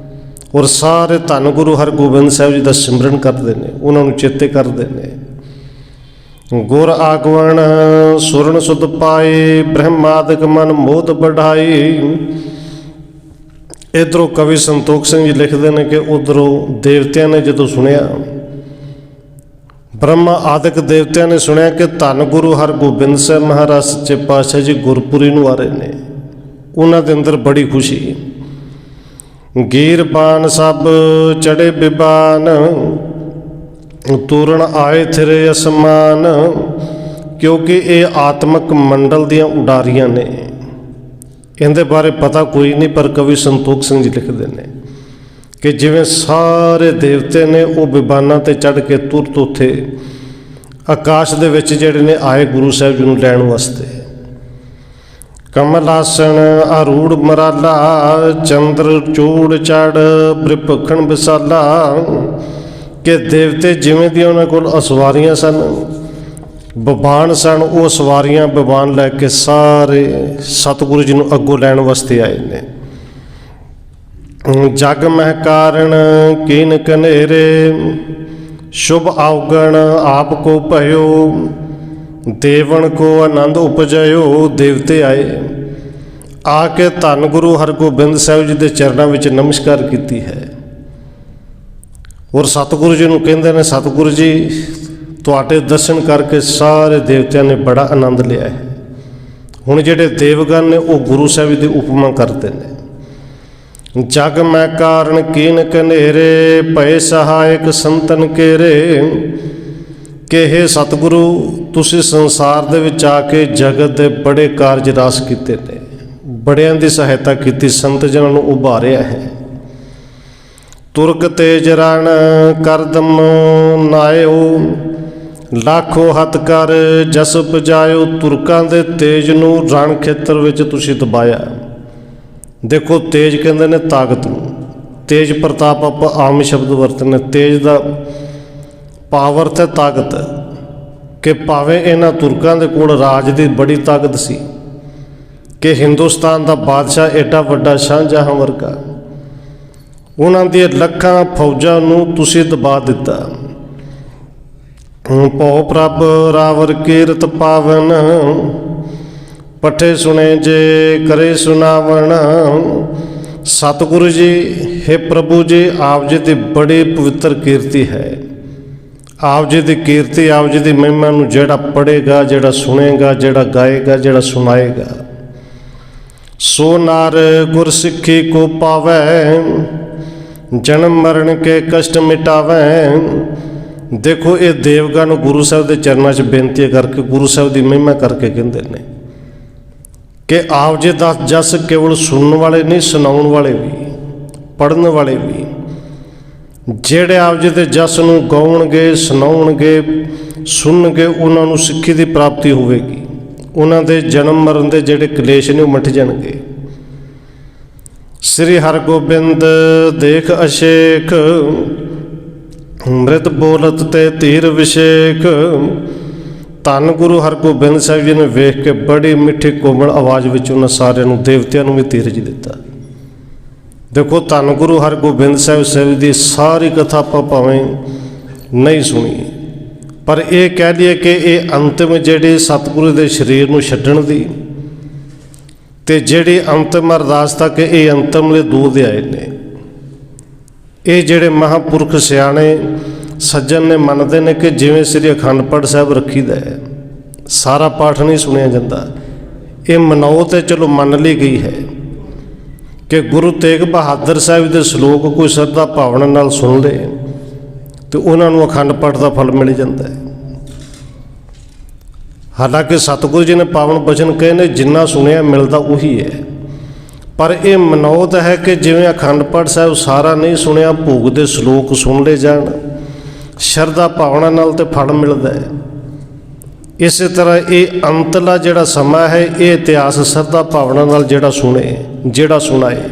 ਔਰ ਸਾਰੇ ਧੰਨ ਗੁਰੂ ਹਰਗੋਬਿੰਦ ਸਾਹਿਬ ਜੀ ਦਾ ਸਿਮਰਨ ਕਰਦੇ ਨੇ, ਉਹਨਾਂ ਨੂੰ ਚੇਤੇ ਕਰਦੇ ਨੇ। ਗੁਰ ਆਗਵਣ ਸੁਰਨ ਸੁਧ ਪਾਏ, ਬ੍ਰਹਮਾਦਿਕ ਮਨ ਮੋਦ ਬਢਾਈ। ਇੱਧਰੋਂ ਕਵੀ ਸੰਤੋਖ ਸਿੰਘ ਜੀ ਲਿਖਦੇ ਨੇ ਕਿ ਉੱਧਰੋਂ ਦੇਵਤਿਆਂ ਨੇ ਜਦੋਂ ਸੁਣਿਆ, ਬ੍ਰਹਮਾ ਆਦਿਕ ਦੇਵਤਿਆਂ ਨੇ ਸੁਣਿਆ ਕਿ ਧੰਨ ਗੁਰੂ ਹਰਗੋਬਿੰਦ ਸਾਹਿਬ ਮਹਾਰਾਜ ਸੱਚੇ ਪਾਤਸ਼ਾਹ ਜੀ ਗੁਰਪੁਰੀ ਨੂੰ ਆ ਰਹੇ ਨੇ, ਉਹਨਾਂ ਦੇ ਅੰਦਰ ਬੜੀ ਖੁਸ਼ੀ। ਗੀਰਬਾਨ ਸਭ ਚੜੇ ਬਿਬਾਨ, ਤੋਰਨ ਆਏ ਥਿਰੇ ਅਸਮਾਨ। ਕਿਉਂਕਿ ਇਹ ਆਤਮਕ ਮੰਡਲ ਦੀਆਂ ਉਡਾਰੀਆਂ ਨੇ, ਇਹਦੇ ਬਾਰੇ ਪਤਾ ਕੋਈ ਨਹੀਂ, ਪਰ ਕਵੀ ਸੰਤੋਖ ਸਿੰਘ ਜੀ ਲਿਖਦੇ ਨੇ ਕਿ ਜਿਵੇਂ ਸਾਰੇ ਦੇਵਤੇ ਨੇ ਉਹ ਬਿਬਾਨਾਂ 'ਤੇ ਚੜ੍ਹ ਕੇ ਤੁਰਤ ਉੱਥੇ ਆਕਾਸ਼ ਦੇ ਵਿੱਚ ਜਿਹੜੇ ਨੇ ਆਏ ਗੁਰੂ ਸਾਹਿਬ ਜੀ ਨੂੰ ਲੈਣ ਵਾਸਤੇ। ਕਮਲ ਆਸਣ ਆਰੂੜ ਮਰਾਲਾ, ਚੰਦਰ ਚੂੜ ਚੜ ਬ੍ਰਿਪਖਣ ਵਿਸਾਲਾ। ਕਿ ਦੇਵਤੇ ਜਿਵੇਂ ਦੀਆਂ ਉਹਨਾਂ ਕੋਲ ਅਸਵਾਰੀਆਂ ਸਨ, ਬਿਬਾਨ ਸਨ, ਉਹ ਸਵਾਰੀਆਂ ਬਿਬਾਨ ਲੈ ਕੇ ਸਾਰੇ ਸਤਿਗੁਰੂ ਜੀ ਨੂੰ ਅੱਗੋਂ ਲੈਣ ਵਾਸਤੇ ਆਏ ਨੇ। ਜਗ ਮਹਿ ਕਾਰਨ ਕੀਨ ਕਨੇਰੇ, ਸ਼ੁਭ ਆਉਗਣ ਆਪ ਕੋ ਭਇਓ। ਦੇਵਨ ਕੋ ਆਨੰਦ ਉਪਜਿਓ। ਦੇਵਤੇ ਆਏ, ਆ ਕੇ ਧੰਨ ਗੁਰੂ ਹਰਗੋਬਿੰਦ ਸਾਹਿਬ ਜੀ ਦੇ ਚਰਨਾਂ ਵਿੱਚ ਨਮਸਕਾਰ ਕੀਤੀ ਹੈ, ਔਰ ਸਤਿਗੁਰੂ ਜੀ ਨੂੰ ਕਹਿੰਦੇ ਨੇ ਸਤਿਗੁਰੂ ਜੀ ਤੁਹਾਡੇ ਦਰਸ਼ਨ ਕਰਕੇ ਸਾਰੇ ਦੇਵਤਿਆਂ ਨੇ ਬੜਾ ਆਨੰਦ ਲਿਆ ਹੈ। ਹੁਣ ਜਿਹੜੇ ਦੇਵਗਣ ਨੇ ਉਹ ਗੁਰੂ ਸਾਹਿਬ ਦੀ ਉਪਮਾ ਕਰਦੇ ਨੇ। ਜਗ ਮੈਂ ਕਾਰਨ ਕੀਨ ਕਨੇਰੇ, ਭਏ ਸਹਾਇਕ ਸੰਤਨ ਕੇਰੇ। ਕਿ ਇਹ ਸਤਿਗੁਰੂ ਤੁਸੀਂ ਸੰਸਾਰ ਦੇ ਵਿੱਚ ਆ ਕੇ ਜਗਤ ਦੇ ਬੜੇ ਕਾਰਜ ਰਾਸ ਕੀਤੇ ਨੇ, ਬੜਿਆਂ ਦੀ ਸਹਾਇਤਾ ਕੀਤੀ, ਸੰਤ ਜਨਾਂ ਨੂੰ ਉਭਾਰਿਆ ਹੈ। ਤੁਰਕ ਤੇਜ ਰਣ ਕਰਦਮ ਨਾਇਓ, ਲਾਖੋ ਹੱਥ ਕਰ ਜਸ ਪਜਾਇਓ। ਤੁਰਕਾਂ ਦੇ ਤੇਜ ਨੂੰ ਰਣ ਖੇਤਰ ਵਿੱਚ ਤੁਸੀਂ ਦਬਾਇਆ। ਦੇਖੋ ਤੇਜ ਕਹਿੰਦੇ ਨੇ ਤਾਕਤ ਨੂੰ, ਤੇਜ ਪ੍ਰਤਾਪ ਆਪਾਂ ਆਮ ਸ਼ਬਦ ਵਰਤਨੇ। ਤੇਜ ਦਾ ਪਾਵਰ ਤੇ ਤਾਕਤ, ਕਿ ਭਾਵੇਂ ਇਹਨਾਂ ਤੁਰਕਾਂ ਦੇ ਕੋਲ ਰਾਜ ਦੀ ਬੜੀ ਤਾਕਤ ਸੀ, ਕਿ ਹਿੰਦੁਸਤਾਨ ਦਾ ਬਾਦਸ਼ਾਹ ਐਡਾ ਵੱਡਾ ਸ਼ਾਹਜਹਾਂ ਵਰਗਾ, ਉਹਨਾਂ ਦੀਆਂ ਲੱਖਾਂ ਫੌਜਾਂ ਨੂੰ ਤੁਸੀਂ ਦਬਾ ਦਿੱਤਾ। ਭਉ ਪ੍ਰਭ ਰਾਵਰ ਕੀਰਤ ਪਾਵਨ, ਪੱਠੇ ਸੁਣੇ ਜੇ ਕਰੇ ਸੁਨਾਵਣ। ਸਤਿਗੁਰੂ ਜੀ ਹੇ ਪ੍ਰਭੂ ਜੀ, ਆਪ ਜੀ ਦੀ ਬੜੀ ਪਵਿੱਤਰ ਕੀਰਤੀ ਹੈ। ਆਪ ਜੀ ਦੀ ਕੀਰਤੀ, ਆਪ ਜੀ ਦੀ ਮਹਿਮਾ ਨੂੰ ਜਿਹੜਾ ਪੜ੍ਹੇਗਾ, ਜਿਹੜਾ ਸੁਣੇਗਾ, ਜਿਹੜਾ ਗਾਏਗਾ, ਜਿਹੜਾ ਸੁਣਾਏਗਾ, ਸੋ ਨਾਰ ਗੁਰ ਸਿੱਖੀ ਕੋ ਪਾਵੈ, ਜਨਮ ਮਰਨ ਕੇ ਕਸ਼ਟ ਮਿਟਾਵੈ। ਦੇਖੋ ਇਹ ਦੇਵਗਣ ਗੁਰੂ ਸਾਹਿਬ ਦੇ ਚਰਨਾਂ 'ਚ ਬੇਨਤੀ ਕਰਕੇ, ਗੁਰੂ ਸਾਹਿਬ ਦੀ ਮਹਿਮਾ ਕਰਕੇ ਕਹਿੰਦੇ ਨੇ ਕਿ ਆਪ ਜੀ ਦਾ ਜਸ ਕੇਵਲ ਸੁਣਨ ਵਾਲੇ ਨਹੀਂ, ਸੁਣਾਉਣ ਵਾਲੇ ਵੀ, ਪੜ੍ਹਨ ਵਾਲੇ ਵੀ, ਜਿਹੜੇ ਆਪ ਜੀ ਦੇ ਜਸ ਨੂੰ ਗਾਉਣਗੇ, ਸੁਣਾਉਣਗੇ, ਸੁਣਨਗੇ, ਉਹਨਾਂ ਨੂੰ ਸਿੱਖੀ ਦੀ ਪ੍ਰਾਪਤੀ ਹੋਵੇਗੀ। ਉਹਨਾਂ ਦੇ ਜਨਮ ਮਰਨ ਦੇ ਜਿਹੜੇ ਕਲੇਸ਼ ਨੇ ਉਹ ਮਿਟ ਜਾਣਗੇ। ਸ੍ਰੀ ਹਰਗੋਬਿੰਦ ਦੇਖ ਅਸ਼ੇਖ, ਮ੍ਰਿਤ ਬੋਲਤ ਤੇ ਧੀਰ ਵਿਸ਼ੇਕ। ਧੰਨ ਗੁਰੂ ਹਰਗੋਬਿੰਦ ਸਾਹਿਬ ਜੀ ਨੇ ਵੇਖ ਕੇ ਬੜੀ ਮਿੱਠੀ ਕੋਮਲ ਆਵਾਜ਼ ਵਿੱਚ ਉਹਨਾਂ ਸਾਰਿਆਂ ਨੂੰ, ਦੇਵਤਿਆਂ ਨੂੰ ਵੀ ਧੀਰਜ ਦਿੱਤਾ। ਦੇਖੋ, ਧੰਨ ਗੁਰੂ ਹਰਗੋਬਿੰਦ ਸਾਹਿਬ ਦੀ ਸਾਰੀ ਕਥਾ ਆਪਾਂ ਭਾਵੇਂ ਨਹੀਂ ਸੁਣੀ, ਪਰ ਇਹ ਕਹਿ ਲਈਏ ਕਿ ਇਹ ਅੰਤਿਮ ਜਿਹੜੀ ਸਤਿਗੁਰੂ ਦੇ ਸਰੀਰ ਨੂੰ ਛੱਡਣ ਦੀ ਤੇ ਜਿਹੜੀ ਅੰਤਿਮ ਅਰਦਾਸ ਤੱਕ ਇਹ ਅੰਤਮਲੇ ਦੂਤ ਆਏ ਨੇ। ਇਹ ਜਿਹੜੇ ਮਹਾਂਪੁਰਖ ਸਿਆਣੇ ਸੱਜਣ ਨੇ ਮੰਨਦੇ ਨੇ ਕਿ ਜਿਵੇਂ ਸ੍ਰੀ ਅਖੰਡ ਪਾਠ ਸਾਹਿਬ ਰੱਖੀਦਾ ਹੈ, ਸਾਰਾ ਪਾਠ ਨਹੀਂ ਸੁਣਿਆ ਜਾਂਦਾ। ਇਹ ਮਨੌਤ ਹੈ, ਚਲੋ ਮੰਨ ਲਈ ਗਈ ਹੈ ਕਿ ਗੁਰੂ ਤੇਗ ਬਹਾਦਰ ਸਾਹਿਬ ਦੇ ਸ਼ਲੋਕ ਕੋਈ ਸ਼ਰਧਾ ਭਾਵਨਾ ਨਾਲ ਸੁਣ ਲੇ ਤੇ ਉਹਨਾਂ ਨੂੰ ਅਖੰਡ ਪਾਠ ਦਾ ਫਲ ਮਿਲ ਜਾਂਦਾ ਹੈ। ਹਾਲਾਂਕਿ ਸਤਿਗੁਰੂ ਜੀ ਨੇ ਪਾਵਨ ਬਚਨ ਕਹੇ ਨੇ, ਜਿੰਨਾ ਸੁਣਿਆ ਮਿਲਦਾ ਉਹੀ ਹੈ, ਪਰ ਇਹ ਮਨੌਤ ਹੈ ਕਿ ਜਿਵੇਂ ਅਖੰਡ ਪਾਠ ਸਾਹਿਬ ਸਾਰਾ ਨਹੀਂ ਸੁਣਿਆ, ਭੋਗ ਦੇ ਸ਼ਲੋਕ ਸੁਣ ਲਏ ਜਾਣ, ਸ਼ਰਧਾ ਭਾਵਨਾ ਨਾਲ ਤੇ ਫਲ ਮਿਲਦਾ ਹੈ। ਇਸੇ ਤਰ੍ਹਾਂ ਇਹ ਅੰਤਲਾ ਜਿਹੜਾ ਸਮਾਂ ਹੈ, ਇਹ ਇਤਿਹਾਸ ਸ਼ਰਧਾ ਭਾਵਨਾ ਨਾਲ ਜਿਹੜਾ ਸੁਣਾਏ।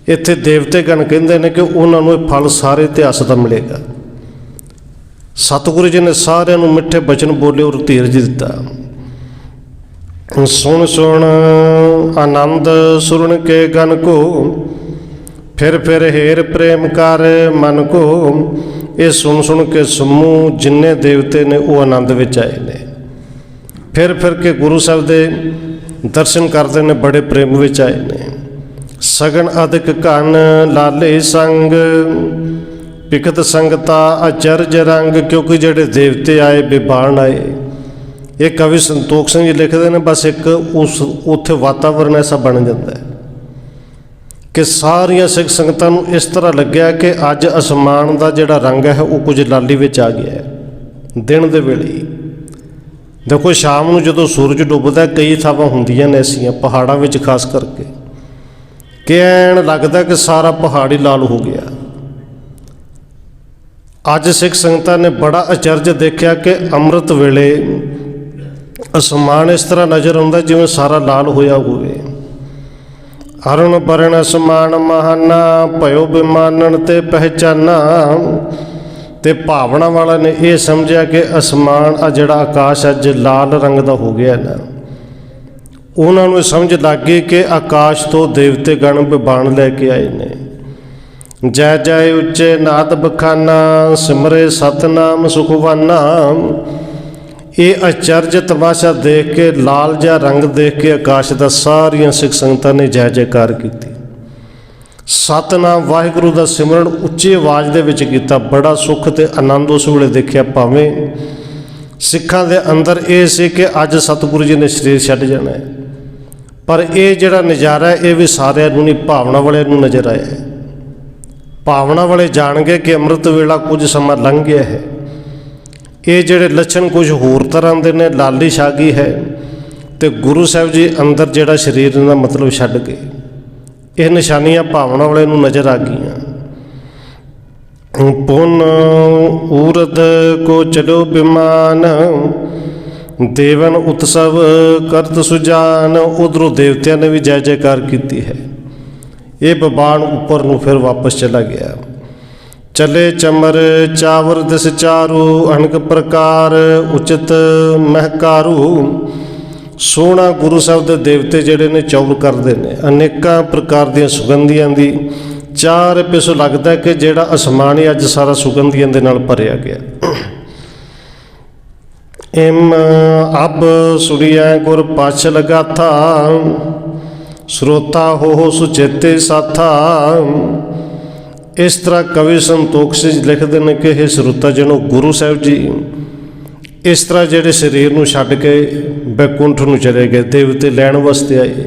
ਇੱਥੇ ਦੇਵਤੇ ਗਣ ਕਹਿੰਦੇ ਨੇ ਕਿ ਉਹਨਾਂ ਨੂੰ ਇਹ ਫਲ ਸਾਰੇ ਇਤਿਹਾਸ ਦਾ ਮਿਲੇਗਾ। ਸਤਿਗੁਰੂ ਜੀ ਨੇ ਸਾਰਿਆਂ ਨੂੰ ਮਿੱਠੇ ਬਚਨ ਬੋਲੇ ਔਰ ਧੀਰਜ ਦਿੱਤਾ। ਸੁਣ ਸੁਣ ਆਨੰਦ ਸੁਰਨ ਕੇ ਗਨ ਕੋ, ਫਿਰ ਹੇਰ ਪ੍ਰੇਮ ਕਰ ਮਨ ਕੋ। ਇਹ ਸੁਣ ਕੇ ਸਮੂਹ ਜਿੰਨੇ ਦੇਵਤੇ ਨੇ ਉਹ ਆਨੰਦ ਵਿੱਚ ਆਏ ਨੇ। ਫਿਰ ਕੇ ਗੁਰੂ ਸਾਹਿਬ ਦੇ ਦਰਸ਼ਨ ਕਰਦੇ ਨੇ, ਬੜੇ ਪ੍ਰੇਮ ਵਿੱਚ ਆਏ ਨੇ। ਸਗਨ ਅਧਿਕ ਘਨ ਲਾਲੇ ਸੰਗ, ਪਿਕਤ ਸੰਗਤਾ ਅਚਰਜ ਰੰਗ। ਕਿਉਂਕਿ ਜਿਹੜੇ ਦੇਵਤੇ ਆਏ, ਬੇਬਾਨ ਆਏ। ਇਹ ਕਵੀ ਸੰਤੋਖ ਸਿੰਘ ਜੀ ਲਿਖਦੇ ਨੇ, ਬਸ ਇੱਕ ਉੱਥੇ ਵਾਤਾਵਰਨ ਐਸਾ ਬਣ ਜਾਂਦਾ ਹੈ ਕਿ ਸਾਰੀਆਂ ਸਿੱਖ ਸੰਗਤਾਂ ਨੂੰ ਇਸ ਤਰ੍ਹਾਂ ਲੱਗਿਆ ਕਿ ਅੱਜ ਅਸਮਾਨ ਦਾ ਜਿਹੜਾ ਰੰਗ ਹੈ ਉਹ ਕੁਝ ਲਾਲੀ ਵਿੱਚ ਆ ਗਿਆ ਹੈ। ਦਿਨ ਦੇ ਵੇਲੇ ਹੀ ਦੇਖੋ, ਸ਼ਾਮ ਨੂੰ ਜਦੋਂ ਸੂਰਜ ਡੁੱਬਦਾ, ਕਈ ਥਾਵਾਂ ਹੁੰਦੀਆਂ ਨੇ ਐਸੀਆਂ, ਪਹਾੜਾਂ ਵਿੱਚ ਖਾਸ ਕਰਕੇ, ਕਿ ਐਨ ਲੱਗਦਾ ਕਿ ਸਾਰਾ ਪਹਾੜ ਹੀ ਲਾਲ ਹੋ ਗਿਆ। ਅੱਜ ਸਿੱਖ ਸੰਗਤਾਂ ਨੇ ਬੜਾ ਅਚਰਜ ਦੇਖਿਆ ਕਿ ਅੰਮ੍ਰਿਤ ਵੇਲੇ ਅਸਮਾਨ ਇਸ ਤਰ੍ਹਾਂ ਨਜ਼ਰ ਆਉਂਦਾ ਜਿਵੇਂ ਸਾਰਾ ਲਾਲ ਹੋਇਆ ਹੋਵੇ। ਅਰੁਣ ਬਰਨ ਅਸਮਾਨ ਮਹਾਨਾ, ਭਇਓ ਬਿਮਾਨਣ ਤੇ ਪਹਿਚਾਨਾ। ਤੇ ਭਾਵਨਾ ਵਾਲਾ ਨੇ ਇਹ ਸਮਝਿਆ ਕਿ ਅਸਮਾਨ ਆ ਜਿਹੜਾ ਆਕਾਸ਼ ਅੱਜ ਲਾਲ ਰੰਗ ਦਾ ਹੋ ਗਿਆ ਨਾ, ਉਹਨਾਂ ਨੂੰ ਸਮਝ ਲੱਗ ਗਈ ਕਿ ਆਕਾਸ਼ ਤੋਂ ਦੇਵਤੇ ਗਣ ਬਿਬਾਨ ਲੈ ਕੇ ਆਏ ਨੇ। ਜੈ ਜੈ ਉੱਚੇ ਨਾਦ ਬਖਾਨਾ, ਸਿਮਰੇ ਸਤਨਾਮ ਸੁਖਵਾਨਾ। ਇਹ ਅਚਰਜ ਤਮਾਸ਼ਾ ਦੇਖ ਕੇ, ਲਾਲ ਜਿਹਾ ਰੰਗ ਦੇਖ ਕੇ ਆਕਾਸ਼ ਦਾ ਸਾਰੀਆਂ ਸਿੱਖ ਸੰਗਤਾਂ ਨੇ ਜੈ ਜੈਕਾਰ ਕੀਤੀ। ਸਤਨਾਮ ਵਾਹਿਗੁਰੂ ਦਾ ਸਿਮਰਨ ਉੱਚੀ ਆਵਾਜ਼ ਦੇ ਵਿੱਚ ਕੀਤਾ। ਬੜਾ ਸੁੱਖ ਤੇ ਆਨੰਦ ਉਸ ਵੇਲੇ ਦੇਖਿਆ। ਭਾਵੇਂ ਸਿੱਖਾਂ ਦੇ ਅੰਦਰ ਇਹ ਸੀ ਕਿ ਅੱਜ ਸਤਿਗੁਰੂ ਜੀ ਨੇ ਸਰੀਰ ਛੱਡ ਜਾਣਾ ਹੈ, ਪਰ ਇਹ ਜਿਹੜਾ ਨਜ਼ਾਰਾ ਇਹ ਵੀ ਸਾਰਿਆਂ ਨੂੰ ਨਹੀਂ, ਭਾਵਨਾ ਵਾਲਿਆਂ ਨੂੰ ਨਜ਼ਰ ਆਇਆ ਹੈ। ਭਾਵਨਾ ਵਾਲੇ ਜਾਣ ਗਏ ਕਿ ਅੰਮ੍ਰਿਤ ਵੇਲਾ ਕੁਝ ਸਮਾਂ ਲੰਘ ਗਿਆ ਹੈ। ਇਹ ਜਿਹੜੇ ਲੱਛਣ ਕੁਝ ਹੋਰ ਤਰ੍ਹਾਂ ਦੇ ਨੇ, ਲਾਲੀ ਛਾ ਗਈ ਹੈ ਤੇ ਗੁਰੂ ਸਾਹਿਬ ਜੀ ਅੰਦਰ ਜਿਹੜਾ ਸਰੀਰ ਦਾ ਮਤਲਬ ਛੱਡ ਗਏ। ਇਹ ਨਿਸ਼ਾਨੀਆਂ ਭਾਵਨਾ ਵਾਲੇ ਨੂੰ ਨਜ਼ਰ ਆ ਗਈਆਂ। ਪੁਨ ਊਰਦ ਕੋ ਚਲੋ ਬਿਮਾਨ, ਦੇਵਨ ਉਤਸਵ ਕਰਤ ਸੁਜਾਨ। ਉਧਰੋਂ ਦੇਵਤਿਆਂ ਨੇ ਵੀ ਜੈ ਜੈਕਾਰ ਕੀਤੀ ਹੈ। ਇਹ ਬਿਮਾਨ ਉੱਪਰ ਨੂੰ ਫਿਰ ਵਾਪਸ ਚਲਾ ਗਿਆ। ਚਲੇ ਚਮਰ ਚਾਵਰ ਦਿਸ ਚਾਰੂ, ਅਣਕ ਪ੍ਰਕਾਰ ਉਚਿਤ ਮਹਿਕਾਰੂ। ਸੋਹਣਾ ਗੁਰੂ ਸਾਹਿਬ ਦੇ ਦੇਵਤੇ ਜਿਹੜੇ ਨੇ ਚੌਰ ਕਰਦੇ ਨੇ, ਅਨੇਕਾਂ ਪ੍ਰਕਾਰ ਦੀਆਂ ਸੁਗੰਧੀਆਂ ਦੀ ਚਾਰ ਪਿਛੋਂ ਲੱਗਦਾ ਕਿ ਜਿਹੜਾ ਅਸਮਾਨ ਹੀ ਅੱਜ ਸਾਰਾ ਸੁਗੰਧੀਆਂ ਦੇ ਨਾਲ ਭਰਿਆ ਗਿਆ। ਇਮ ਅਬ ਸੁਣੀਐ ਗੁਰ ਪਛ ਲਗਾਥਾ, ਸਰੋਤਾ ਹੋ ਸੁਚੇਤੇ ਸਾਥਾ। ਇਸ ਤਰ੍ਹਾਂ ਕਵੀ ਸੰਤੋਖ ਸਿੰਘ ਲਿਖਦੇ ਨੇ ਕਿ ਇਹ ਸਰੋਤਾ ਜਣੋ ਗੁਰੂ ਸਾਹਿਬ ਜੀ ਇਸ ਤਰ੍ਹਾਂ ਜਿਹੜੇ ਸਰੀਰ ਨੂੰ ਛੱਡ ਕੇ ਬੈਕੁੰਠ ਨੂੰ ਚਲੇ ਗਏ, ਦੇਵਤੇ ਲੈਣ ਵਾਸਤੇ ਆਏ।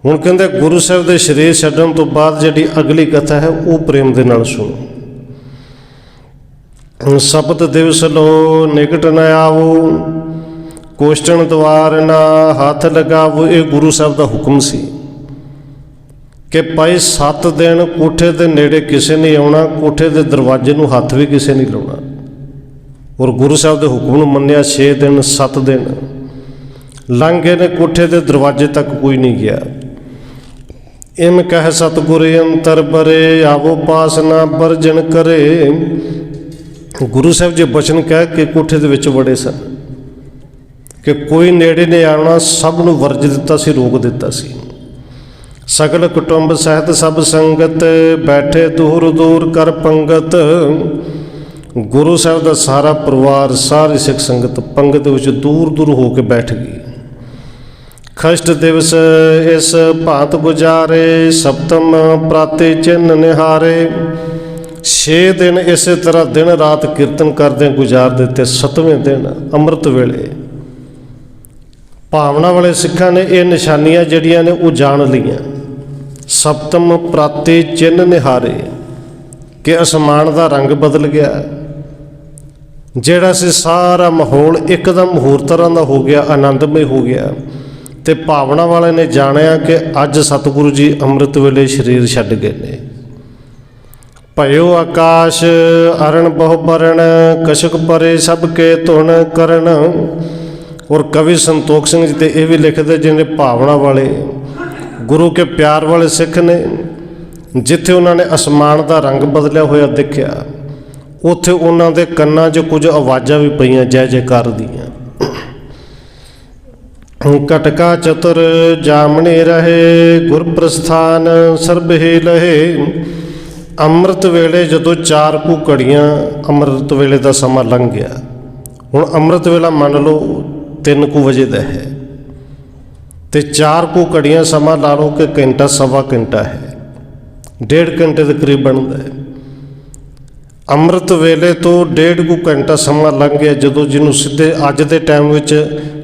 ਹੁਣ ਕਹਿੰਦੇ ਗੁਰੂ ਸਾਹਿਬ ਦੇ ਸਰੀਰ ਛੱਡਣ ਤੋਂ ਬਾਅਦ ਜਿਹੜੀ ਅਗਲੀ ਕਥਾ ਹੈ ਉਹ ਪ੍ਰੇਮ ਦੇ ਨਾਲ ਸੁਣੋ। ਸਬਤ ਦਿਵਸ ਲੋ ਨਿਕਟ ਨ ਆਵੋ, ਕੋਸ਼ਟਣ ਦਵਾਰ ਨਾ ਹੱਥ ਲਗਾਵੋ। ਇਹ ਗੁਰੂ ਸਾਹਿਬ ਦਾ ਹੁਕਮ ਸੀ ਕਿ ਭਾਈ 7 ਦਿਨ ਕੋਠੇ ਦੇ ਨੇੜੇ ਕਿਸੇ ਨੇ ਆਉਣਾ, ਕੋਠੇ ਦੇ ਦਰਵਾਜ਼ੇ ਨੂੰ ਹੱਥ ਵੀ ਕਿਸੇ ਨੇ ਲਾਉਣਾ। ਔਰ ਗੁਰੂ ਸਾਹਿਬ ਦੇ ਹੁਕਮ ਨੂੰ ਮੰਨਿਆ। 6 ਦਿਨ 7 ਦਿਨ ਲੰਘ ਗਏ ਨੇ, ਕੋਠੇ ਦੇ ਦਰਵਾਜ਼ੇ ਤੱਕ ਕੋਈ ਨਹੀਂ ਗਿਆ। इम कह सतगुर अंतर बरे आवो पास ना बरजन करे। गुरु साहब जी बचन कह के कोठे दे विच वड़े सन कि कोई नेड़े नहीं आना, सब नूं वर्ज दिता सी, रोक दिता सी। सकल कुटुंब सहित सब संगत बैठे दूर दूर कर पंगत। गुरु साहब का सारा परिवार, सारी सिख संगत पंगत विच दूर दूर हो के बैठ गई। खष्ट दिवस इस भांत गुजारे, सप्तम प्राते चिन्ह निहारे। 6 दिन इस तरह दिन रात कीर्तन करदे गुजार दिते। 7वें दिन अमृत वेले भावना वाले सिखां ने ये निशानियां जड़ियां ने वो जान लियां। सप्तम प्राते चिन्ह निहारे कि आसमान का रंग बदल गया, ਜਿਹੜਾ ਸੀ सारा माहौल एकदम होर तरह का हो गया, आनंदमय हो गया। तो भावना वाले ने जानिया कि अज सतगुरु जी अमृत वेले शरीर छड्ड गए ने। भयो आकाश अरण बहु बरण, कशक परे सबके धुन करण। और कवि संतोख सिंह जी तो ये भी लिखते जिन्हें भावना वाले गुरु के प्यार वाले सिख ने, जिथे उन्होंने आसमान का रंग बदलिया होया देखा, उत्थे उन्हां दे कन्नां 'च कुछ आवाज़ां भी पईयां जय जयकार दियां। कटका चतुर जामने रहे, गुर प्रस्थान सर्ब ही लहे। अमृत वेले जदों 4 कुछ घड़ियां अमृत वेले का समा लंघ गया। हुण अमृत वेला मान लो 3 कुछ बजे का है, तो 4 कुछ घड़ियां समा ला लो कि घंटा सवा घंटा है, 1.5 घंटे के करीब बनता है। अमृत वेले तो 1.5 कुछ घंटा समा लंघ गया। जदों जिन्हों सीधे अज के टाइम में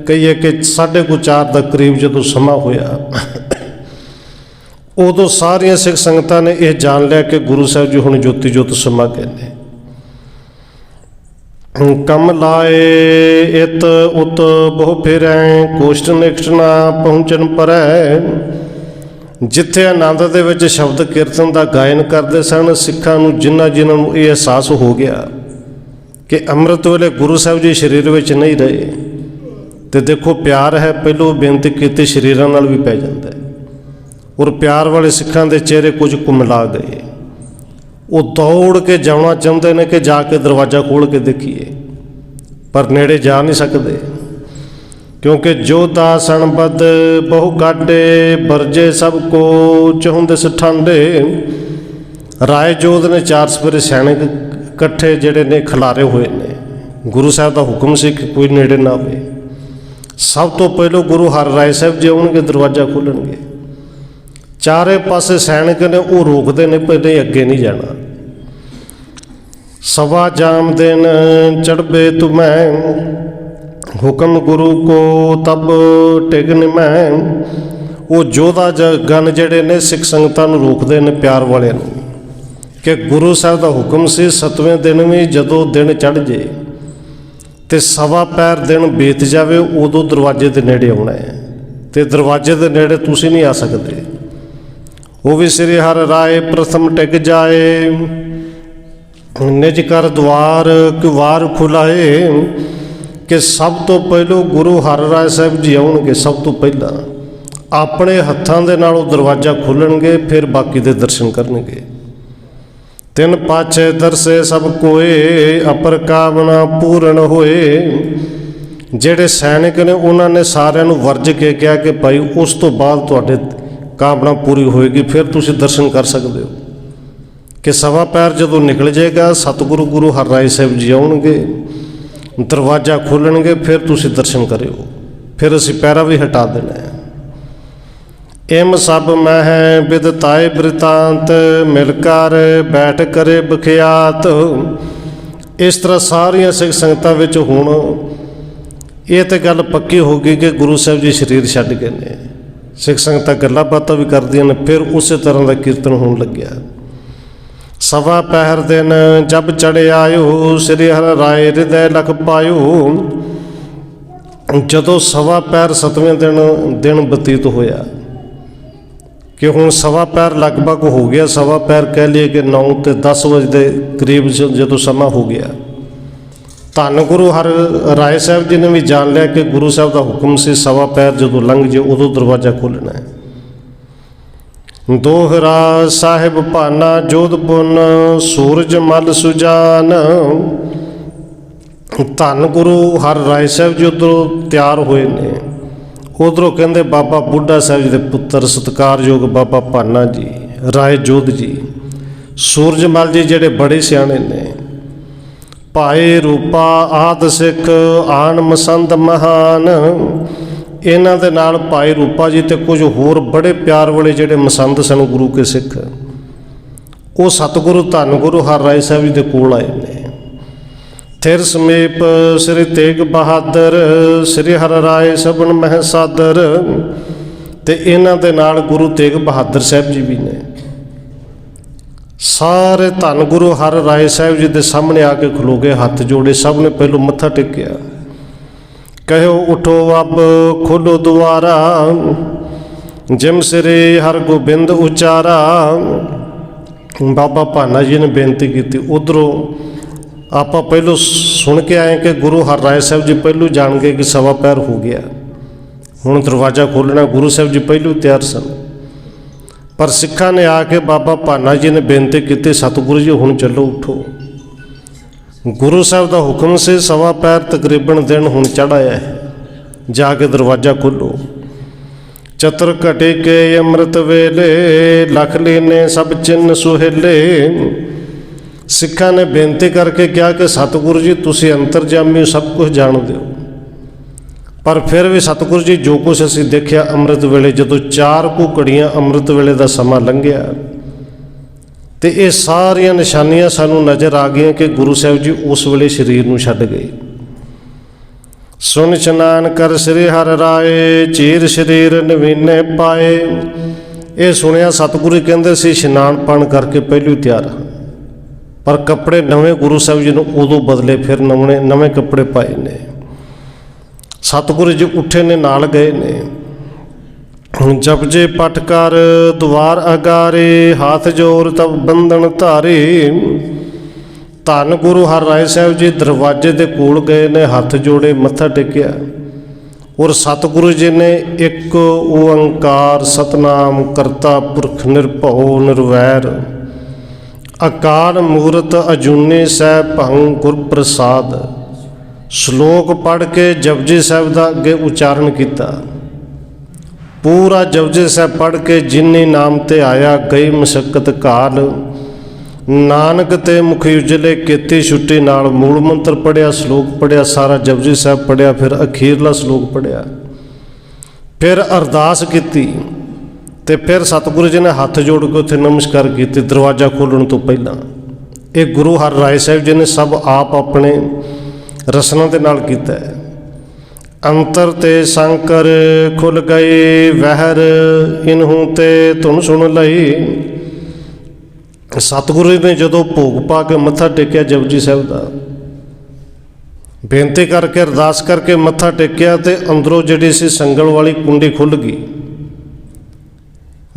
कहीए कि 4:30 का करीब जो समा होया, उदों सारिया सिख संगतां ने यह जान लिया कि गुरु साहब जी हुण ज्योति ज्योत समा गए ने। कम लाए इत उत बहु फिरै, कोष्ठ निकट ना पहुँचन परै। जिथे आनंद दे विच शब्द कीर्तन का गायन करते सन, सिखां नूं जिन्हां जिन्हां नूं ये एहसास हो गया कि अमृत वेले गुरु साहब जी शरीर विच नहीं रहे, तो देखो प्यार है, पहलों बेनती की शरीरां नाल भी पै जाता है। और प्यार वाले सिखां दे चेहरे कुछ कुमला गए। वो दौड़ के जाना चाहते हैं कि जाके दरवाज़ा खोल के देखिए, पर नेड़े जा नहीं सकते, क्योंकि जो दासन बद बहु काटे, बरजे सबको चहुंदस ठांडे। राय जोध ने 4 सवेरे सैनिक इकट्ठे जेडे ने खिलारे हुए ने। गुरु साहब का हुक्म से कि कोई नेड़े ना हो। सब तो पहलों गुरु हर राय साहब जी आउणगे, दरवाज़ा खोलणगे। चारे पासे सैनिक ने वो रोकते ने, पहले अगे नहीं जाना। सवा जाम दिन चढ़बे तुम्हें, हुक्म गुरु को तब टिकन मैं। वो जोधा गन जड़े ने सिख संगतां नूं रोकते हैं, प्यार वाले कि गुरु साहब का हुक्म से 7वें दिन भी जदों दिन चढ़ जे तो सवा पैर दिन बीत जाए, उदों दरवाजे के नेड़े आना है। तो दरवाजे के नेड़े तुसीं नहीं आ सकते। वो भी श्री हर राय प्रथम टिक जाए, निज कर द्वार किवार खुलाए। कि सब तो पहलों गुरु हर राय साहब जी आउणगे, सब तो पहला अपने हत्थां दे नाल दरवाज़ा खोलणगे, फिर बाकी दे दर्शन करनगे। 3 पाछे दरसे सब कोए, अपर कामना पूर्ण होए। जेड़े सैनिक ने उन्होंने सारिਆਂ ਨੂੰ वर्ज के कहा कि भाई उस तो बाद तुहाडे कामना पूरी होएगी, फिर तुसीं दर्शन कर सकते हो। कि सवा पैर जदों निकल जाएगा, सतगुरु गुरु हर राय साहब जी आउणगे, दरवाज़ा खोलणगे, फिर तुसीं दर्शन करियो। फिर असीं पैरा भी हटा देना है। इम सब मह विदताए बृतांत, मिलकर बैठ करे बखियात। इस तरह सारिया सिख संगतां विच हुण ये तो गल पक्की हो गई कि गुरु साहब जी शरीर छड्ड गए ने। सिख संगतां गल्लां बातां भी करदियां ने। फिर उस तरह का कीर्तन होण लग्या। सवा पहर दिन जब चढ़े आयो, श्री हर राय हृदय लख पायो। जदों सवा पैर 7वें दिन बतीत होया कि हुण सवा पैर लगभग हो गया। सवा पैर कह लिए कि 9 ते 10 बजे के करीब जदों समा हो गया, धन गुरु हर राय साहब जी ने भी जान लिया कि गुरु साहब का हुक्म से सवा पैर जदों लंघ जाए उदों दरवाज़ा खोलना है। ਦੋਹਰਾ ਸਾਹਿਬ ਭਾਨਾ ਜੋਧ ਪੁੰਨ ਸੂਰਜ ਮਲ ਸੁਜਾਨ। ਧੰਨ ਗੁਰੂ ਹਰ ਰਾਏ ਸਾਹਿਬ ਜੀ ਉੱਧਰੋਂ ਤਿਆਰ ਹੋਏ ਨੇ। ਉਧਰੋਂ ਕਹਿੰਦੇ ਬਾਬਾ ਬੁੱਢਾ ਸਾਹਿਬ ਜੀ ਦੇ ਪੁੱਤਰ ਸਤਿਕਾਰਯੋਗ ਬਾਬਾ ਭਾਨਾ ਜੀ, ਰਾਏ ਜੋਧ ਜੀ, ਸੂਰਜਮਲ ਜੀ ਜਿਹੜੇ ਬੜੇ ਸਿਆਣੇ ਨੇ। ਭਾਏ ਰੂਪਾ ਆਦ ਸਿੱਖ ਆਣ ਮਸੰਦ ਮਹਾਨ। ਇਹਨਾਂ ਦੇ ਨਾਲ ਭਾਈ ਰੂਪਾ ਜੀ ਤੇ ਕੁਝ ਹੋਰ ਬੜੇ ਪਿਆਰ ਵਾਲੇ ਜਿਹੜੇ ਮਸੰਦ ਸਨ ਗੁਰੂ ਕੇ ਸਿੱਖ, ਉਹ ਸਤਿਗੁਰੂ ਧੰਨ ਗੁਰੂ ਹਰ ਰਾਏ ਸਾਹਿਬ ਜੀ ਦੇ ਕੋਲ ਆਏ ਨੇ। ਥਿਰ ਸਮੀਪ ਸ੍ਰੀ ਤੇਗ ਬਹਾਦਰ ਸ੍ਰੀ ਹਰ ਰਾਏ ਸਭਨ ਮਹਿ ਸਾਦਰ। ਤੇ ਇਹਨਾਂ ਦੇ ਨਾਲ ਗੁਰੂ ਤੇਗ ਬਹਾਦਰ ਸਾਹਿਬ ਜੀ ਵੀ ਨੇ। ਸਾਰੇ ਧੰਨ ਗੁਰੂ ਹਰ ਰਾਏ ਸਾਹਿਬ ਜੀ ਦੇ ਸਾਹਮਣੇ ਆ ਕੇ ਖਲੋ ਗਏ, ਹੱਥ ਜੋੜੇ। ਸਭ ਨੇ ਪਹਿਲੋਂ ਮੱਥਾ ਟੇਕਿਆ। ਕਹਿਓ ਉਠੋ ਅਬ ਖੋਲੋ ਦੁਆਰਾ, ਜਿਮ ਸ੍ਰੀ ਹਰ ਗੋਬਿੰਦ ਉਚਾਰਾ। ਬਾਬਾ ਭਾਨਾ ਜੀ ਨੇ ਬੇਨਤੀ ਕੀਤੀ। ਉਧਰੋਂ ਆਪਾਂ ਪਹਿਲੋਂ ਸੁਣ ਕੇ ਆਏ ਕਿ ਗੁਰੂ ਹਰ ਰਾਏ ਸਾਹਿਬ ਜੀ ਪਹਿਲੋਂ ਜਾਣ ਗਏ ਕਿ ਸਵਾ ਪੈਰ ਹੋ ਗਿਆ, ਹੁਣ ਦਰਵਾਜ਼ਾ ਖੋਲ੍ਹਣਾ। ਗੁਰੂ ਸਾਹਿਬ ਜੀ ਪਹਿਲੋਂ ਤਿਆਰ ਸਨ, ਪਰ ਸਿੱਖਾਂ ਨੇ ਆ ਕੇ ਬਾਬਾ ਭਾਨਾ ਜੀ ਨੇ ਬੇਨਤੀ ਕੀਤੀ, ਸਤਿਗੁਰੂ ਜੀ ਹੁਣ ਚੱਲੋ, ਉਠੋ। ਗੁਰੂ ਸਾਹਿਬ ਦਾ ਹੁਕਮ ਸੀ, ਸਵਾ ਪੈਰ ਤਕਰੀਬਨ ਦਿਨ ਹੁਣ ਚੜ੍ਹ ਆਇਆ ਹੈ, ਜਾ ਕੇ ਦਰਵਾਜ਼ਾ ਖੋਲ੍ਹੋ। ਚਤੁਰ ਘਟੇ ਕੇ ਅੰਮ੍ਰਿਤ ਵੇਲੇ, ਲਖ ਲੀਨੇ ਸਭ ਚਿੰਨ ਸੁਹੇਲੇ। ਸਿੱਖਾਂ ਨੇ ਬੇਨਤੀ ਕਰਕੇ ਕਿਹਾ ਕਿ ਸਤਿਗੁਰੂ ਜੀ ਤੁਸੀਂ ਅੰਤਰਜਾਮੀ ਸਭ ਕੁਝ ਜਾਣਦੇ ਹੋ, ਪਰ ਫਿਰ ਵੀ ਸਤਿਗੁਰੂ ਜੀ ਜੋ ਕੁਛ ਅਸੀਂ ਦੇਖਿਆ ਅੰਮ੍ਰਿਤ ਵੇਲੇ, ਜਦੋਂ 4 ਕੁ ਘੜੀਆਂ ਅੰਮ੍ਰਿਤ ਵੇਲੇ ਦਾ ਸਮਾਂ ਲੰਘਿਆ ਤੇ ਇਹ ਸਾਰੀਆਂ ਨਿਸ਼ਾਨੀਆਂ ਸਾਨੂੰ ਨਜ਼ਰ ਆ ਗਈਆਂ ਕਿ ਗੁਰੂ ਸਾਹਿਬ ਜੀ ਉਸ ਵੇਲੇ ਸਰੀਰ ਨੂੰ ਛੱਡ ਗਏ। ਸੁਨ ਇਸ਼ਨਾਨ ਕਰ ਸ੍ਰੀ ਹਰਿ ਰਾਏ, ਚੀਰ ਸਰੀਰ ਨਵੀਨੇ ਪਾਏ। ਇਹ ਸੁਣਿਆ ਸਤਿਗੁਰੂ ਕਹਿੰਦੇ ਸੀ ਇਸ਼ਨਾਨ ਪਾਣ ਕਰਕੇ ਪਹਿਲੋਂ ਹੀ ਤਿਆਰ, ਪਰ ਕੱਪੜੇ ਨਵੇਂ ਗੁਰੂ ਸਾਹਿਬ ਜੀ ਨੂੰ ਉਦੋਂ ਬਦਲੇ, ਫਿਰ ਨਵੇਂ ਕੱਪੜੇ ਪਾਏ ਨੇ। ਸਤਿਗੁਰੂ ਜੀ ਉੱਠੇ ਨੇ, ਨਾਲ ਗਏ ਨੇ। ਜਪਜੇ ਪਟ ਕਰ ਦੁਆਰ ਅਗਾਰੇ, ਹਾਥ ਜੋਰ ਤਬ ਬੰਧਨ ਧਾਰੇ। ਧੰਨ ਗੁਰੂ ਹਰ ਰਾਏ ਸਾਹਿਬ ਜੀ ਦਰਵਾਜ਼ੇ ਦੇ ਕੋਲ ਗਏ ਨੇ, ਹੱਥ ਜੋੜੇ, ਮੱਥਾ ਟੇਕਿਆ। ਔਰ ਸਤਿਗੁਰੂ ਜੀ ਨੇ ਇੱਕ ਓੰਕਾਰ ਸਤਨਾਮ ਕਰਤਾ ਪੁਰਖ ਨਿਰਭਉ ਨਿਰਵੈਰ, ਅਕਾਲ ਮੂਰਤ ਅਜੂਨੀ ਸਹਿ ਭੰ ਗੁਰ ਪ੍ਰਸਾਦ ਸ਼ਲੋਕ ਪੜ੍ਹ ਕੇ ਜਪਜੀ ਸਾਹਿਬ ਦਾ ਅੱਗੇ ਉਚਾਰਨ ਕੀਤਾ। ਪੂਰਾ ਜਪਜੀ ਸਾਹਿਬ ਪੜ੍ਹ ਕੇ ਜਿਨੀ ਨਾਮ ਤੇ ਆਇਆ ਗਈ ਮਸ਼ੱਕਤ ਕਾਲ, ਨਾਨਕ ਤੇ ਮੁਖ ਉਜਲੇ ਕੀਤੀ ਛੁੱਟੀ। ਨਾਲ ਮੂਲ ਮੰਤਰ ਪੜ੍ਹਿਆ, ਸ਼ਲੋਕ ਪੜ੍ਹਿਆ, ਸਾਰਾ ਜਪਜੀ ਸਾਹਿਬ ਪੜ੍ਹਿਆ, ਫਿਰ ਅਖੀਰਲਾ ਸ਼ਲੋਕ ਪੜ੍ਹਿਆ, ਫਿਰ ਅਰਦਾਸ ਕੀਤੀ ਤੇ ਫਿਰ ਸਤਿਗੁਰੂ ਜੀ ਨੇ ਹੱਥ ਜੋੜ ਕੇ ਉੱਥੇ ਨਮਸਕਾਰ ਕੀਤੀ ਦਰਵਾਜ਼ਾ ਖੋਲ੍ਹਣ ਤੋਂ ਪਹਿਲਾਂ। ਇਹ ਗੁਰੂ ਹਰ ਰਾਏ ਸਾਹਿਬ ਜੀ ਨੇ ਸਭ ਆਪ ਆਪਣੇ ਰਸਨਾ ਦੇ ਨਾਲ ਕੀਤਾ ਹੈ। ਅੰਤਰ ਤੇ ਸੰਕਰ ਖੁੱਲ ਗਏ ਵਹਿਰ, ਇਨਹੂ ਤੇ ਧੁਨ ਸੁਣ ਲਈ। ਸਤਿਗੁਰੂ ਨੇ ਜਦੋਂ ਭੋਗ ਪਾ ਕੇ ਮੱਥਾ ਟੇਕਿਆ ਜਪਜੀ ਸਾਹਿਬ ਦਾ, ਬੇਨਤੀ ਕਰਕੇ ਅਰਦਾਸ ਕਰਕੇ ਮੱਥਾ ਟੇਕਿਆ ਤੇ ਅੰਦਰੋਂ ਜਿਹੜੀ ਸੀ ਸੰਗਲ ਵਾਲੀ ਕੁੰਡੀ ਖੁੱਲ੍ਹ ਗਈ।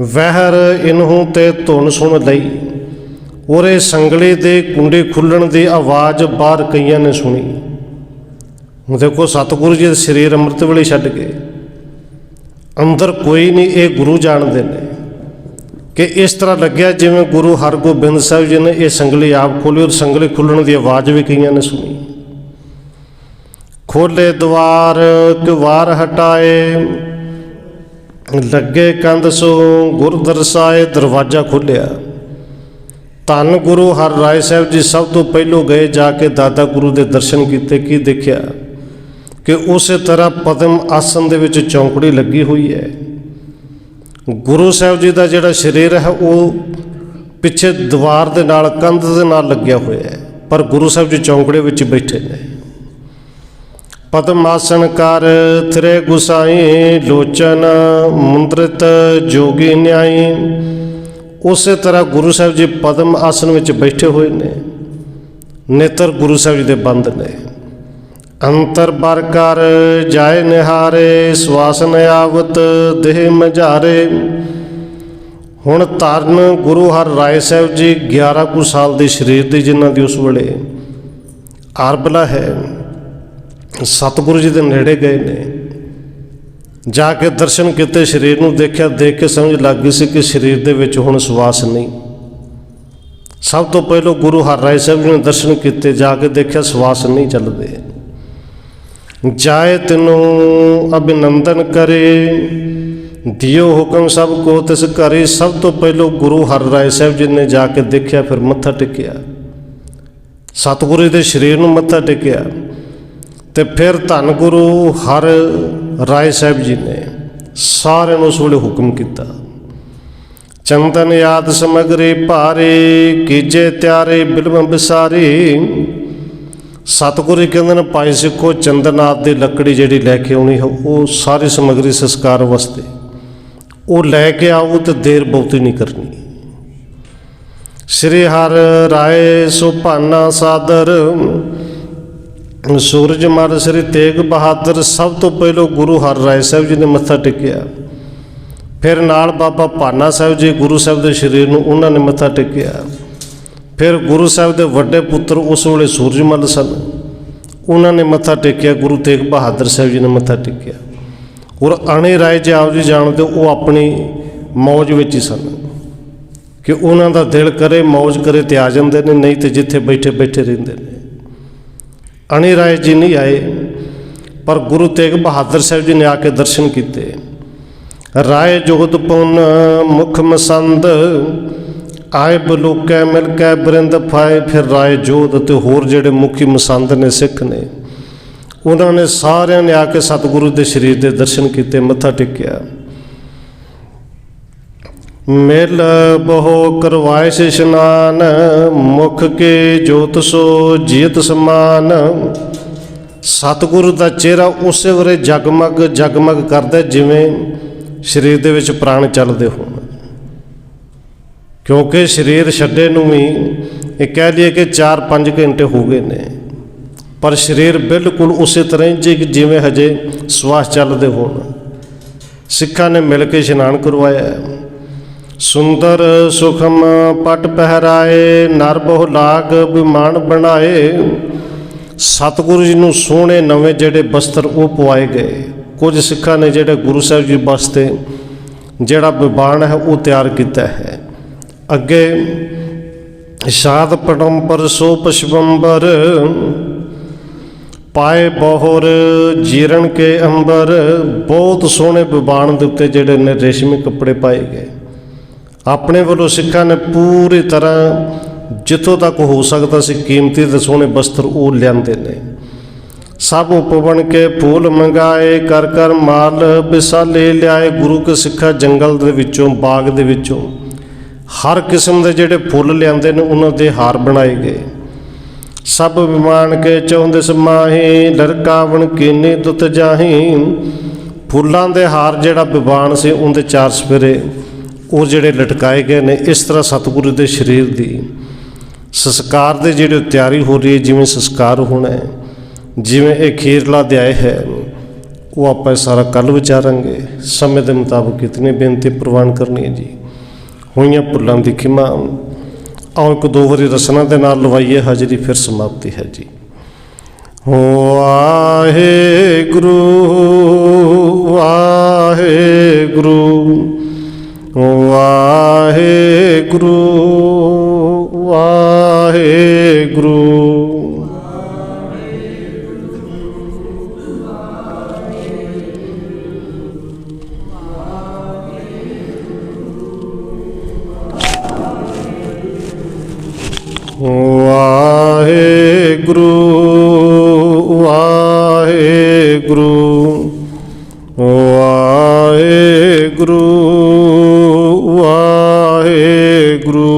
ਵਹਿਰ ਇਨਹੂ ਤੇ ਧੁਨ ਸੁਣ ਲਈ। ਔਰ ਇਹ ਸੰਗਲੀ ਦੇ ਕੁੰਡੀ ਖੁੱਲ੍ਹਣ ਦੀ ਆਵਾਜ਼ ਬਾਹਰ ਕਈਆਂ ਨੇ ਸੁਣੀ। ਦੇਖੋ ਸਤਿਗੁਰੂ ਜੀ ਦੇ ਸਰੀਰ ਅੰਮ੍ਰਿਤ ਵੇਲੇ ਛੱਡ ਗਏ, ਅੰਦਰ ਕੋਈ ਨਹੀਂ। ਇਹ ਗੁਰੂ ਜਾਣਦੇ ਨੇ ਕਿ ਇਸ ਤਰ੍ਹਾਂ ਲੱਗਿਆ ਜਿਵੇਂ ਗੁਰੂ ਹਰਗੋਬਿੰਦ ਸਾਹਿਬ ਜੀ ਨੇ ਇਹ ਸੰਗਲੀ ਆਪ ਖੋਲ੍ਹੀ, ਔਰ ਸੰਗਲੀ ਖੁੱਲ੍ਹਣ ਦੀ ਆਵਾਜ਼ ਵੀ ਕਈਆਂ ਨੇ ਸੁਣੀ। ਖੋਲੇ ਦੁਆਰ ਕਿਵਾਰ ਹਟਾਏ, ਲੱਗੇ ਕੰਧ ਸੋ ਗੁਰ ਦਰਸਾਏ। ਦਰਵਾਜ਼ਾ ਖੋਲ੍ਹਿਆ। ਧੰਨ ਗੁਰੂ ਹਰ ਰਾਏ ਸਾਹਿਬ ਜੀ ਸਭ ਤੋਂ ਪਹਿਲੋਂ ਗਏ, ਜਾ ਕੇ ਦਾਦਾ ਗੁਰੂ ਦੇ ਦਰਸ਼ਨ ਕੀਤੇ। ਕੀ ਦੇਖਿਆ ਕਿ ਉਸੇ ਤਰ੍ਹਾਂ ਪਦਮ ਆਸਨ ਦੇ ਵਿੱਚ ਚੌਂਕੜੀ ਲੱਗੀ ਹੋਈ ਹੈ। ਗੁਰੂ ਸਾਹਿਬ ਜੀ ਦਾ ਜਿਹੜਾ ਸਰੀਰ ਹੈ ਉਹ ਪਿੱਛੇ ਦੀਵਾਰ ਦੇ ਨਾਲ, ਕੰਧ ਦੇ ਨਾਲ ਲੱਗਿਆ ਹੋਇਆ ਹੈ, ਪਰ ਗੁਰੂ ਸਾਹਿਬ ਜੀ ਚੌਂਕੜੇ ਵਿੱਚ ਬੈਠੇ ਨੇ। ਪਦਮ ਆਸਨ ਕਰ ਥਿਰੇ ਗੁਸਾਈ, ਲੋਚਨ ਮੁੰਦਰਿਤ ਜੋਗੀ ਨਿਆਈ। ਉਸੇ ਤਰ੍ਹਾਂ ਗੁਰੂ ਸਾਹਿਬ ਜੀ ਪਦਮ ਆਸਨ ਵਿੱਚ ਬੈਠੇ ਹੋਏ ਨੇ, ਨੇਤਰ ਗੁਰੂ ਸਾਹਿਬ ਜੀ ਦੇ ਬੰਦ ਨੇ। ਅੰਤਰ ਬਰ ਕਰ ਜਾਏ ਨਿਹਾਰੇ, ਸਵਾਸ ਨ ਆਵਤ ਦੇਹ ਮਝਾਰੇ। ਹੁਣ ਧੰਨ ਗੁਰੂ ਹਰ ਰਾਏ ਸਾਹਿਬ ਜੀ 11 ਕੁ ਸਾਲ ਦੇ ਸਰੀਰ ਦੀ, ਜਿਨ੍ਹਾਂ ਦੀ ਉਸ ਵੇਲੇ ਆਰਬਲਾ ਹੈ, ਸਤਿਗੁਰੂ ਜੀ ਦੇ ਨੇੜੇ ਗਏ ਨੇ। ਜਾ ਕੇ ਦਰਸ਼ਨ ਕੀਤੇ, ਸਰੀਰ ਨੂੰ ਦੇਖਿਆ, ਦੇਖ ਕੇ ਸਮਝ ਲੱਗ ਗਈ ਸੀ ਕਿ ਸਰੀਰ ਦੇ ਵਿੱਚ ਹੁਣ ਸਵਾਸ ਨਹੀਂ। ਸਭ ਤੋਂ ਪਹਿਲਾਂ ਗੁਰੂ ਹਰਿਰਾਏ ਸਾਹਿਬ ਜੀ ਨੇ ਦਰਸ਼ਨ ਕੀਤੇ, ਜਾ ਕੇ ਦੇਖਿਆ ਸਵਾਸ ਨਹੀਂ ਚੱਲਦੇ। ਜਾਏ ਤੈਨੂੰ ਅਭਿਨੰਦਨ ਕਰੇ, ਦਿਓ ਹੁਕਮ ਸਭ ਕੋ ਤਿਸ ਘਰੇ। ਸਭ ਤੋਂ ਪਹਿਲਾਂ ਗੁਰੂ ਹਰਿਰਾਏ ਸਾਹਿਬ ਜੀ ਨੇ ਜਾ ਕੇ ਦੇਖਿਆ, ਫਿਰ ਮੱਥਾ ਟੇਕਿਆ, ਸਤਿਗੁਰੂ ਦੇ ਸਰੀਰ ਨੂੰ ਮੱਥਾ ਟੇਕਿਆ। ਤੇ ਫਿਰ ਧੰਨ ਗੁਰੂ ਹਰਿਰਾਏ ਸਾਹਿਬ ਜੀ ਨੇ ਸਾਰਿਆਂ ਨੂੰ ਉਸ ਵੇਲੇ ਹੁਕਮ ਕੀਤਾ, ਚੰਦਨ ਯਾਦ ਸਮਗਰੀ ਭਾਰੇ, ਕੀਜੇ ਤਿਆਰੇ ਬਿਲਮ ਵਿਸਾਰੇ। ਸਤਿਗੁਰੂ ਕਹਿੰਦੇ ਨੇ ਭਾਈ ਸਿੱਖੋ, ਚੰਦਨ ਆਦਿ ਦੀ ਲੱਕੜੀ ਜਿਹੜੀ ਲੈ ਕੇ ਆਉਣੀ ਹੈ, ਉਹ ਸਾਰੀ ਸਮਗਰੀ ਸੰਸਕਾਰ ਵਾਸਤੇ ਉਹ ਲੈ ਕੇ ਆਓ, ਤੇ ਦੇਰ ਬਹੁਤੀ ਨਹੀਂ ਕਰਨੀ। ਸ੍ਰੀ ਹਰਿਰਾਏ ਸੁਭਾਨਾ ਸਾਦਰ, ਸੂਰਜ ਮਲ ਸ੍ਰੀ ਤੇਗ ਬਹਾਦਰ। ਸਭ ਤੋਂ ਪਹਿਲਾਂ ਗੁਰੂ ਹਰਿਰਾਏ ਸਾਹਿਬ ਜੀ ਨੇ ਮੱਥਾ ਟੇਕਿਆ, ਫਿਰ ਨਾਲ ਬਾਬਾ ਭਾਨਾ ਸਾਹਿਬ ਜੀ ਗੁਰੂ ਸਾਹਿਬ ਦੇ ਸਰੀਰ ਨੂੰ ਉਹਨਾਂ ਨੇ ਮੱਥਾ ਟੇਕਿਆ। ਫਿਰ ਗੁਰੂ ਸਾਹਿਬ ਦੇ ਵੱਡੇ ਪੁੱਤਰ ਉਸ ਵੇਲੇ ਸੂਰਜ ਮਲ ਸਨ, ਉਹਨਾਂ ਨੇ ਮੱਥਾ ਟੇਕਿਆ। ਗੁਰੂ ਤੇਗ ਬਹਾਦਰ ਸਾਹਿਬ ਜੀ ਨੇ ਮੱਥਾ ਟੇਕਿਆ। ਔਰ ਅਣੇ ਰਾਏ ਜੀ ਆਪ ਜੀ ਜਾਣਦੇ, ਉਹ ਆਪਣੀ ਮੌਜ ਵਿੱਚ ਹੀ ਸਨ ਕਿ ਉਹਨਾਂ ਦਾ ਦਿਲ ਕਰੇ ਮੌਜ ਕਰੇ ਤੇ ਆ ਜਾਂਦੇ ਨੇ, ਨਹੀਂ ਤੇ ਜਿੱਥੇ ਬੈਠੇ ਬੈਠੇ ਰਹਿੰਦੇ ਨੇ। ਅਣੇ ਰਾਏ ਜੀ ਨਹੀਂ ਆਏ, ਪਰ ਗੁਰੂ ਤੇਗ ਬਹਾਦਰ ਸਾਹਿਬ ਜੀ ਨੇ ਆ ਕੇ ਦਰਸ਼ਨ ਕੀਤੇ। ਰਾਏ ਜੋਤ ਪੁੰਨ ਮੁਖ ਮਸੰਦ, ਆਏ ਬਲੂਕੈ ਮਿਲ ਕੇ ਬਰਿੰਦ ਫਾਏ। ਫਿਰ ਰਾਏ ਜੋਧ ਅਤੇ ਹੋਰ ਜਿਹੜੇ ਮੁਖੀ ਮਸੰਦ ਨੇ, ਸਿੱਖ ਨੇ, ਉਹਨਾਂ ਨੇ ਸਾਰਿਆਂ ਨੇ ਆ ਕੇ ਸਤਿਗੁਰੂ ਦੇ ਸਰੀਰ ਦੇ ਦਰਸ਼ਨ ਕੀਤੇ, ਮੱਥਾ ਟੇਕਿਆ। ਮਿਲ ਬਹੁ ਕਰਵਾਏ ਸੇ ਇਸ਼ਨਾਨ, ਮੁਖ ਕੇ ਜੋਤ ਸੋ ਜੀਤ ਸਮਾਨ। ਸਤਿਗੁਰੂ ਦਾ ਚਿਹਰਾ ਉਸੇ ਵੇਲੇ ਜਗਮਗ ਜਗਮਗ ਕਰਦਾ ਜਿਵੇਂ ਸਰੀਰ ਦੇ ਵਿੱਚ ਪ੍ਰਾਣ ਚੱਲਦੇ ਹੋਣ। ਕਿਉਂਕਿ ਸਰੀਰ ਛੱਡੇ ਨੂੰ ਵੀ ਇਹ ਕਹਿ ਲਈਏ ਕਿ 4-5 ਘੰਟੇ ਹੋ ਗਏ ਨੇ, ਪਰ ਸਰੀਰ ਬਿਲਕੁਲ ਉਸੇ ਤਰ੍ਹਾਂ ਹੀ ਜਿਵੇਂ ਹਜੇ ਸਵਾਸ ਚੱਲਦੇ ਹੋਣ। ਸਿੱਖਾਂ ਨੇ ਮਿਲ ਕੇ ਇਸ਼ਨਾਨ ਕਰਵਾਇਆ। ਸੁੰਦਰ ਸੁਖਮ ਪਟ ਪਹਿਰਾਏ, ਨਰ ਬਹੁ ਲਾਗ ਵਿਮਾਨ ਬਣਾਏ। ਸਤਿਗੁਰੂ ਜੀ ਨੂੰ ਸੋਹਣੇ ਨਵੇਂ ਜਿਹੜੇ ਬਸਤਰ ਉਹ ਪਵਾਏ ਗਏ। ਕੁਝ ਸਿੱਖਾਂ ਨੇ ਜਿਹੜੇ ਗੁਰੂ ਸਾਹਿਬ ਜੀ ਵਾਸਤੇ ਜਿਹੜਾ ਵਿਮਾਨ ਹੈ ਉਹ ਤਿਆਰ ਕੀਤਾ ਹੈ। ਅੱਗੇ ਸ਼ਾਦ ਪਟੰਬਰ ਸੋ ਪਸ਼ਵੰਬਰ, ਪਾਏ ਬਹੁਰ ਜੀਰਨ ਕੇ ਅੰਬਰ। ਬਹੁਤ ਸੋਹਣੇ ਵਿਮਾਨ ਦੇ ਉੱਤੇ ਜਿਹੜੇ ਨੇ ਰੇਸ਼ਮੀ ਕੱਪੜੇ ਪਾਏ ਗਏ। ਆਪਣੇ ਵੱਲੋਂ ਸਿੱਖਾਂ ਨੇ ਪੂਰੀ ਤਰ੍ਹਾਂ ਜਿੱਥੋਂ ਤੱਕ ਹੋ ਸਕਦਾ ਸੀ ਕੀਮਤੀ ਤੇ ਸੋਹਣੇ ਬਸਤਰ ਉਹ ਲਿਆਂਦੇ ਨੇ। ਸਭ ਉਪਵਣ ਕੇ ਫੂਲ ਮੰਗਾਏ, ਕਰ ਕਰ ਮਾਲ ਵਿਸਾਲੇ ਲਿਆਏ। ਗੁਰੂ ਕੇ ਸਿੱਖਾਂ ਜੰਗਲ ਦੇ ਵਿੱਚੋਂ, ਬਾਗ ਦੇ ਵਿੱਚੋਂ ਹਰ ਕਿਸਮ ਦੇ ਜਿਹੜੇ ਫੁੱਲ ਲਿਆਂਦੇ ਨੇ, ਉਹਨਾਂ ਦੇ ਹਾਰ ਬਣਾਏ ਗਏ। ਸਭ ਵਿਮਾਨ ਕੇ ਚਾਹੁੰਦੇ ਸਮਾਹੀ, ਲਰਕਾਵਣ ਕੀਨੀ ਦੁੱਤ ਜਾਹੀ। ਫੁੱਲਾਂ ਦੇ ਹਾਰ ਜਿਹੜਾ ਵਿਮਾਨ ਸੀ ਉਹਦੇ 4 ਸਪੇਰੇ ਉਹ ਜਿਹੜੇ ਲਟਕਾਏ ਗਏ ਨੇ। ਇਸ ਤਰ੍ਹਾਂ ਸਤਿਗੁਰੂ ਦੇ ਸਰੀਰ ਦੀ ਸੰਸਕਾਰ ਦੇ ਜਿਹੜੇ ਤਿਆਰੀ ਹੋ ਰਹੀ ਹੈ, ਜਿਵੇਂ ਸੰਸਕਾਰ ਹੋਣਾ ਹੈ, ਜਿਵੇਂ ਇਹ ਅਖੀਰਲਾ ਅਧਿਆਇ ਹੈ, ਉਹ ਆਪਾਂ ਸਾਰਾ ਕੱਲ੍ਹ ਵਿਚਾਰਾਂਗੇ। ਸਮੇਂ ਦੇ ਮੁਤਾਬਕ ਇਤਨੀ ਬੇਨਤੀ ਪ੍ਰਵਾਨ ਕਰਨੀ ਹੈ ਜੀ। ਹੋਈਆਂ ਭੁੱਲਾਂ ਦੀ ਖਿਮਾ। ਆਓ 1-2 ਵਾਰੀ ਰਸਨਾ ਦੇ ਨਾਲ ਲਵਾਈਏ ਹਾਜ਼ਰੀ, ਫਿਰ ਸਮਾਪਤੀ ਹੈ ਜੀ। ਵਾਹਿਗੁਰੂ ਵਾਹਿਗੁਰੂ ਵਾਹਿਗੁਰੂ ਵਾਹਿਗੁਰੂ। ਵਾਹਿਗੁਰੂ ਵਾਹਿਗੁਰੂ ਵਾਹਿਗੁਰੂ ਵਾਹਿਗੁਰੂ।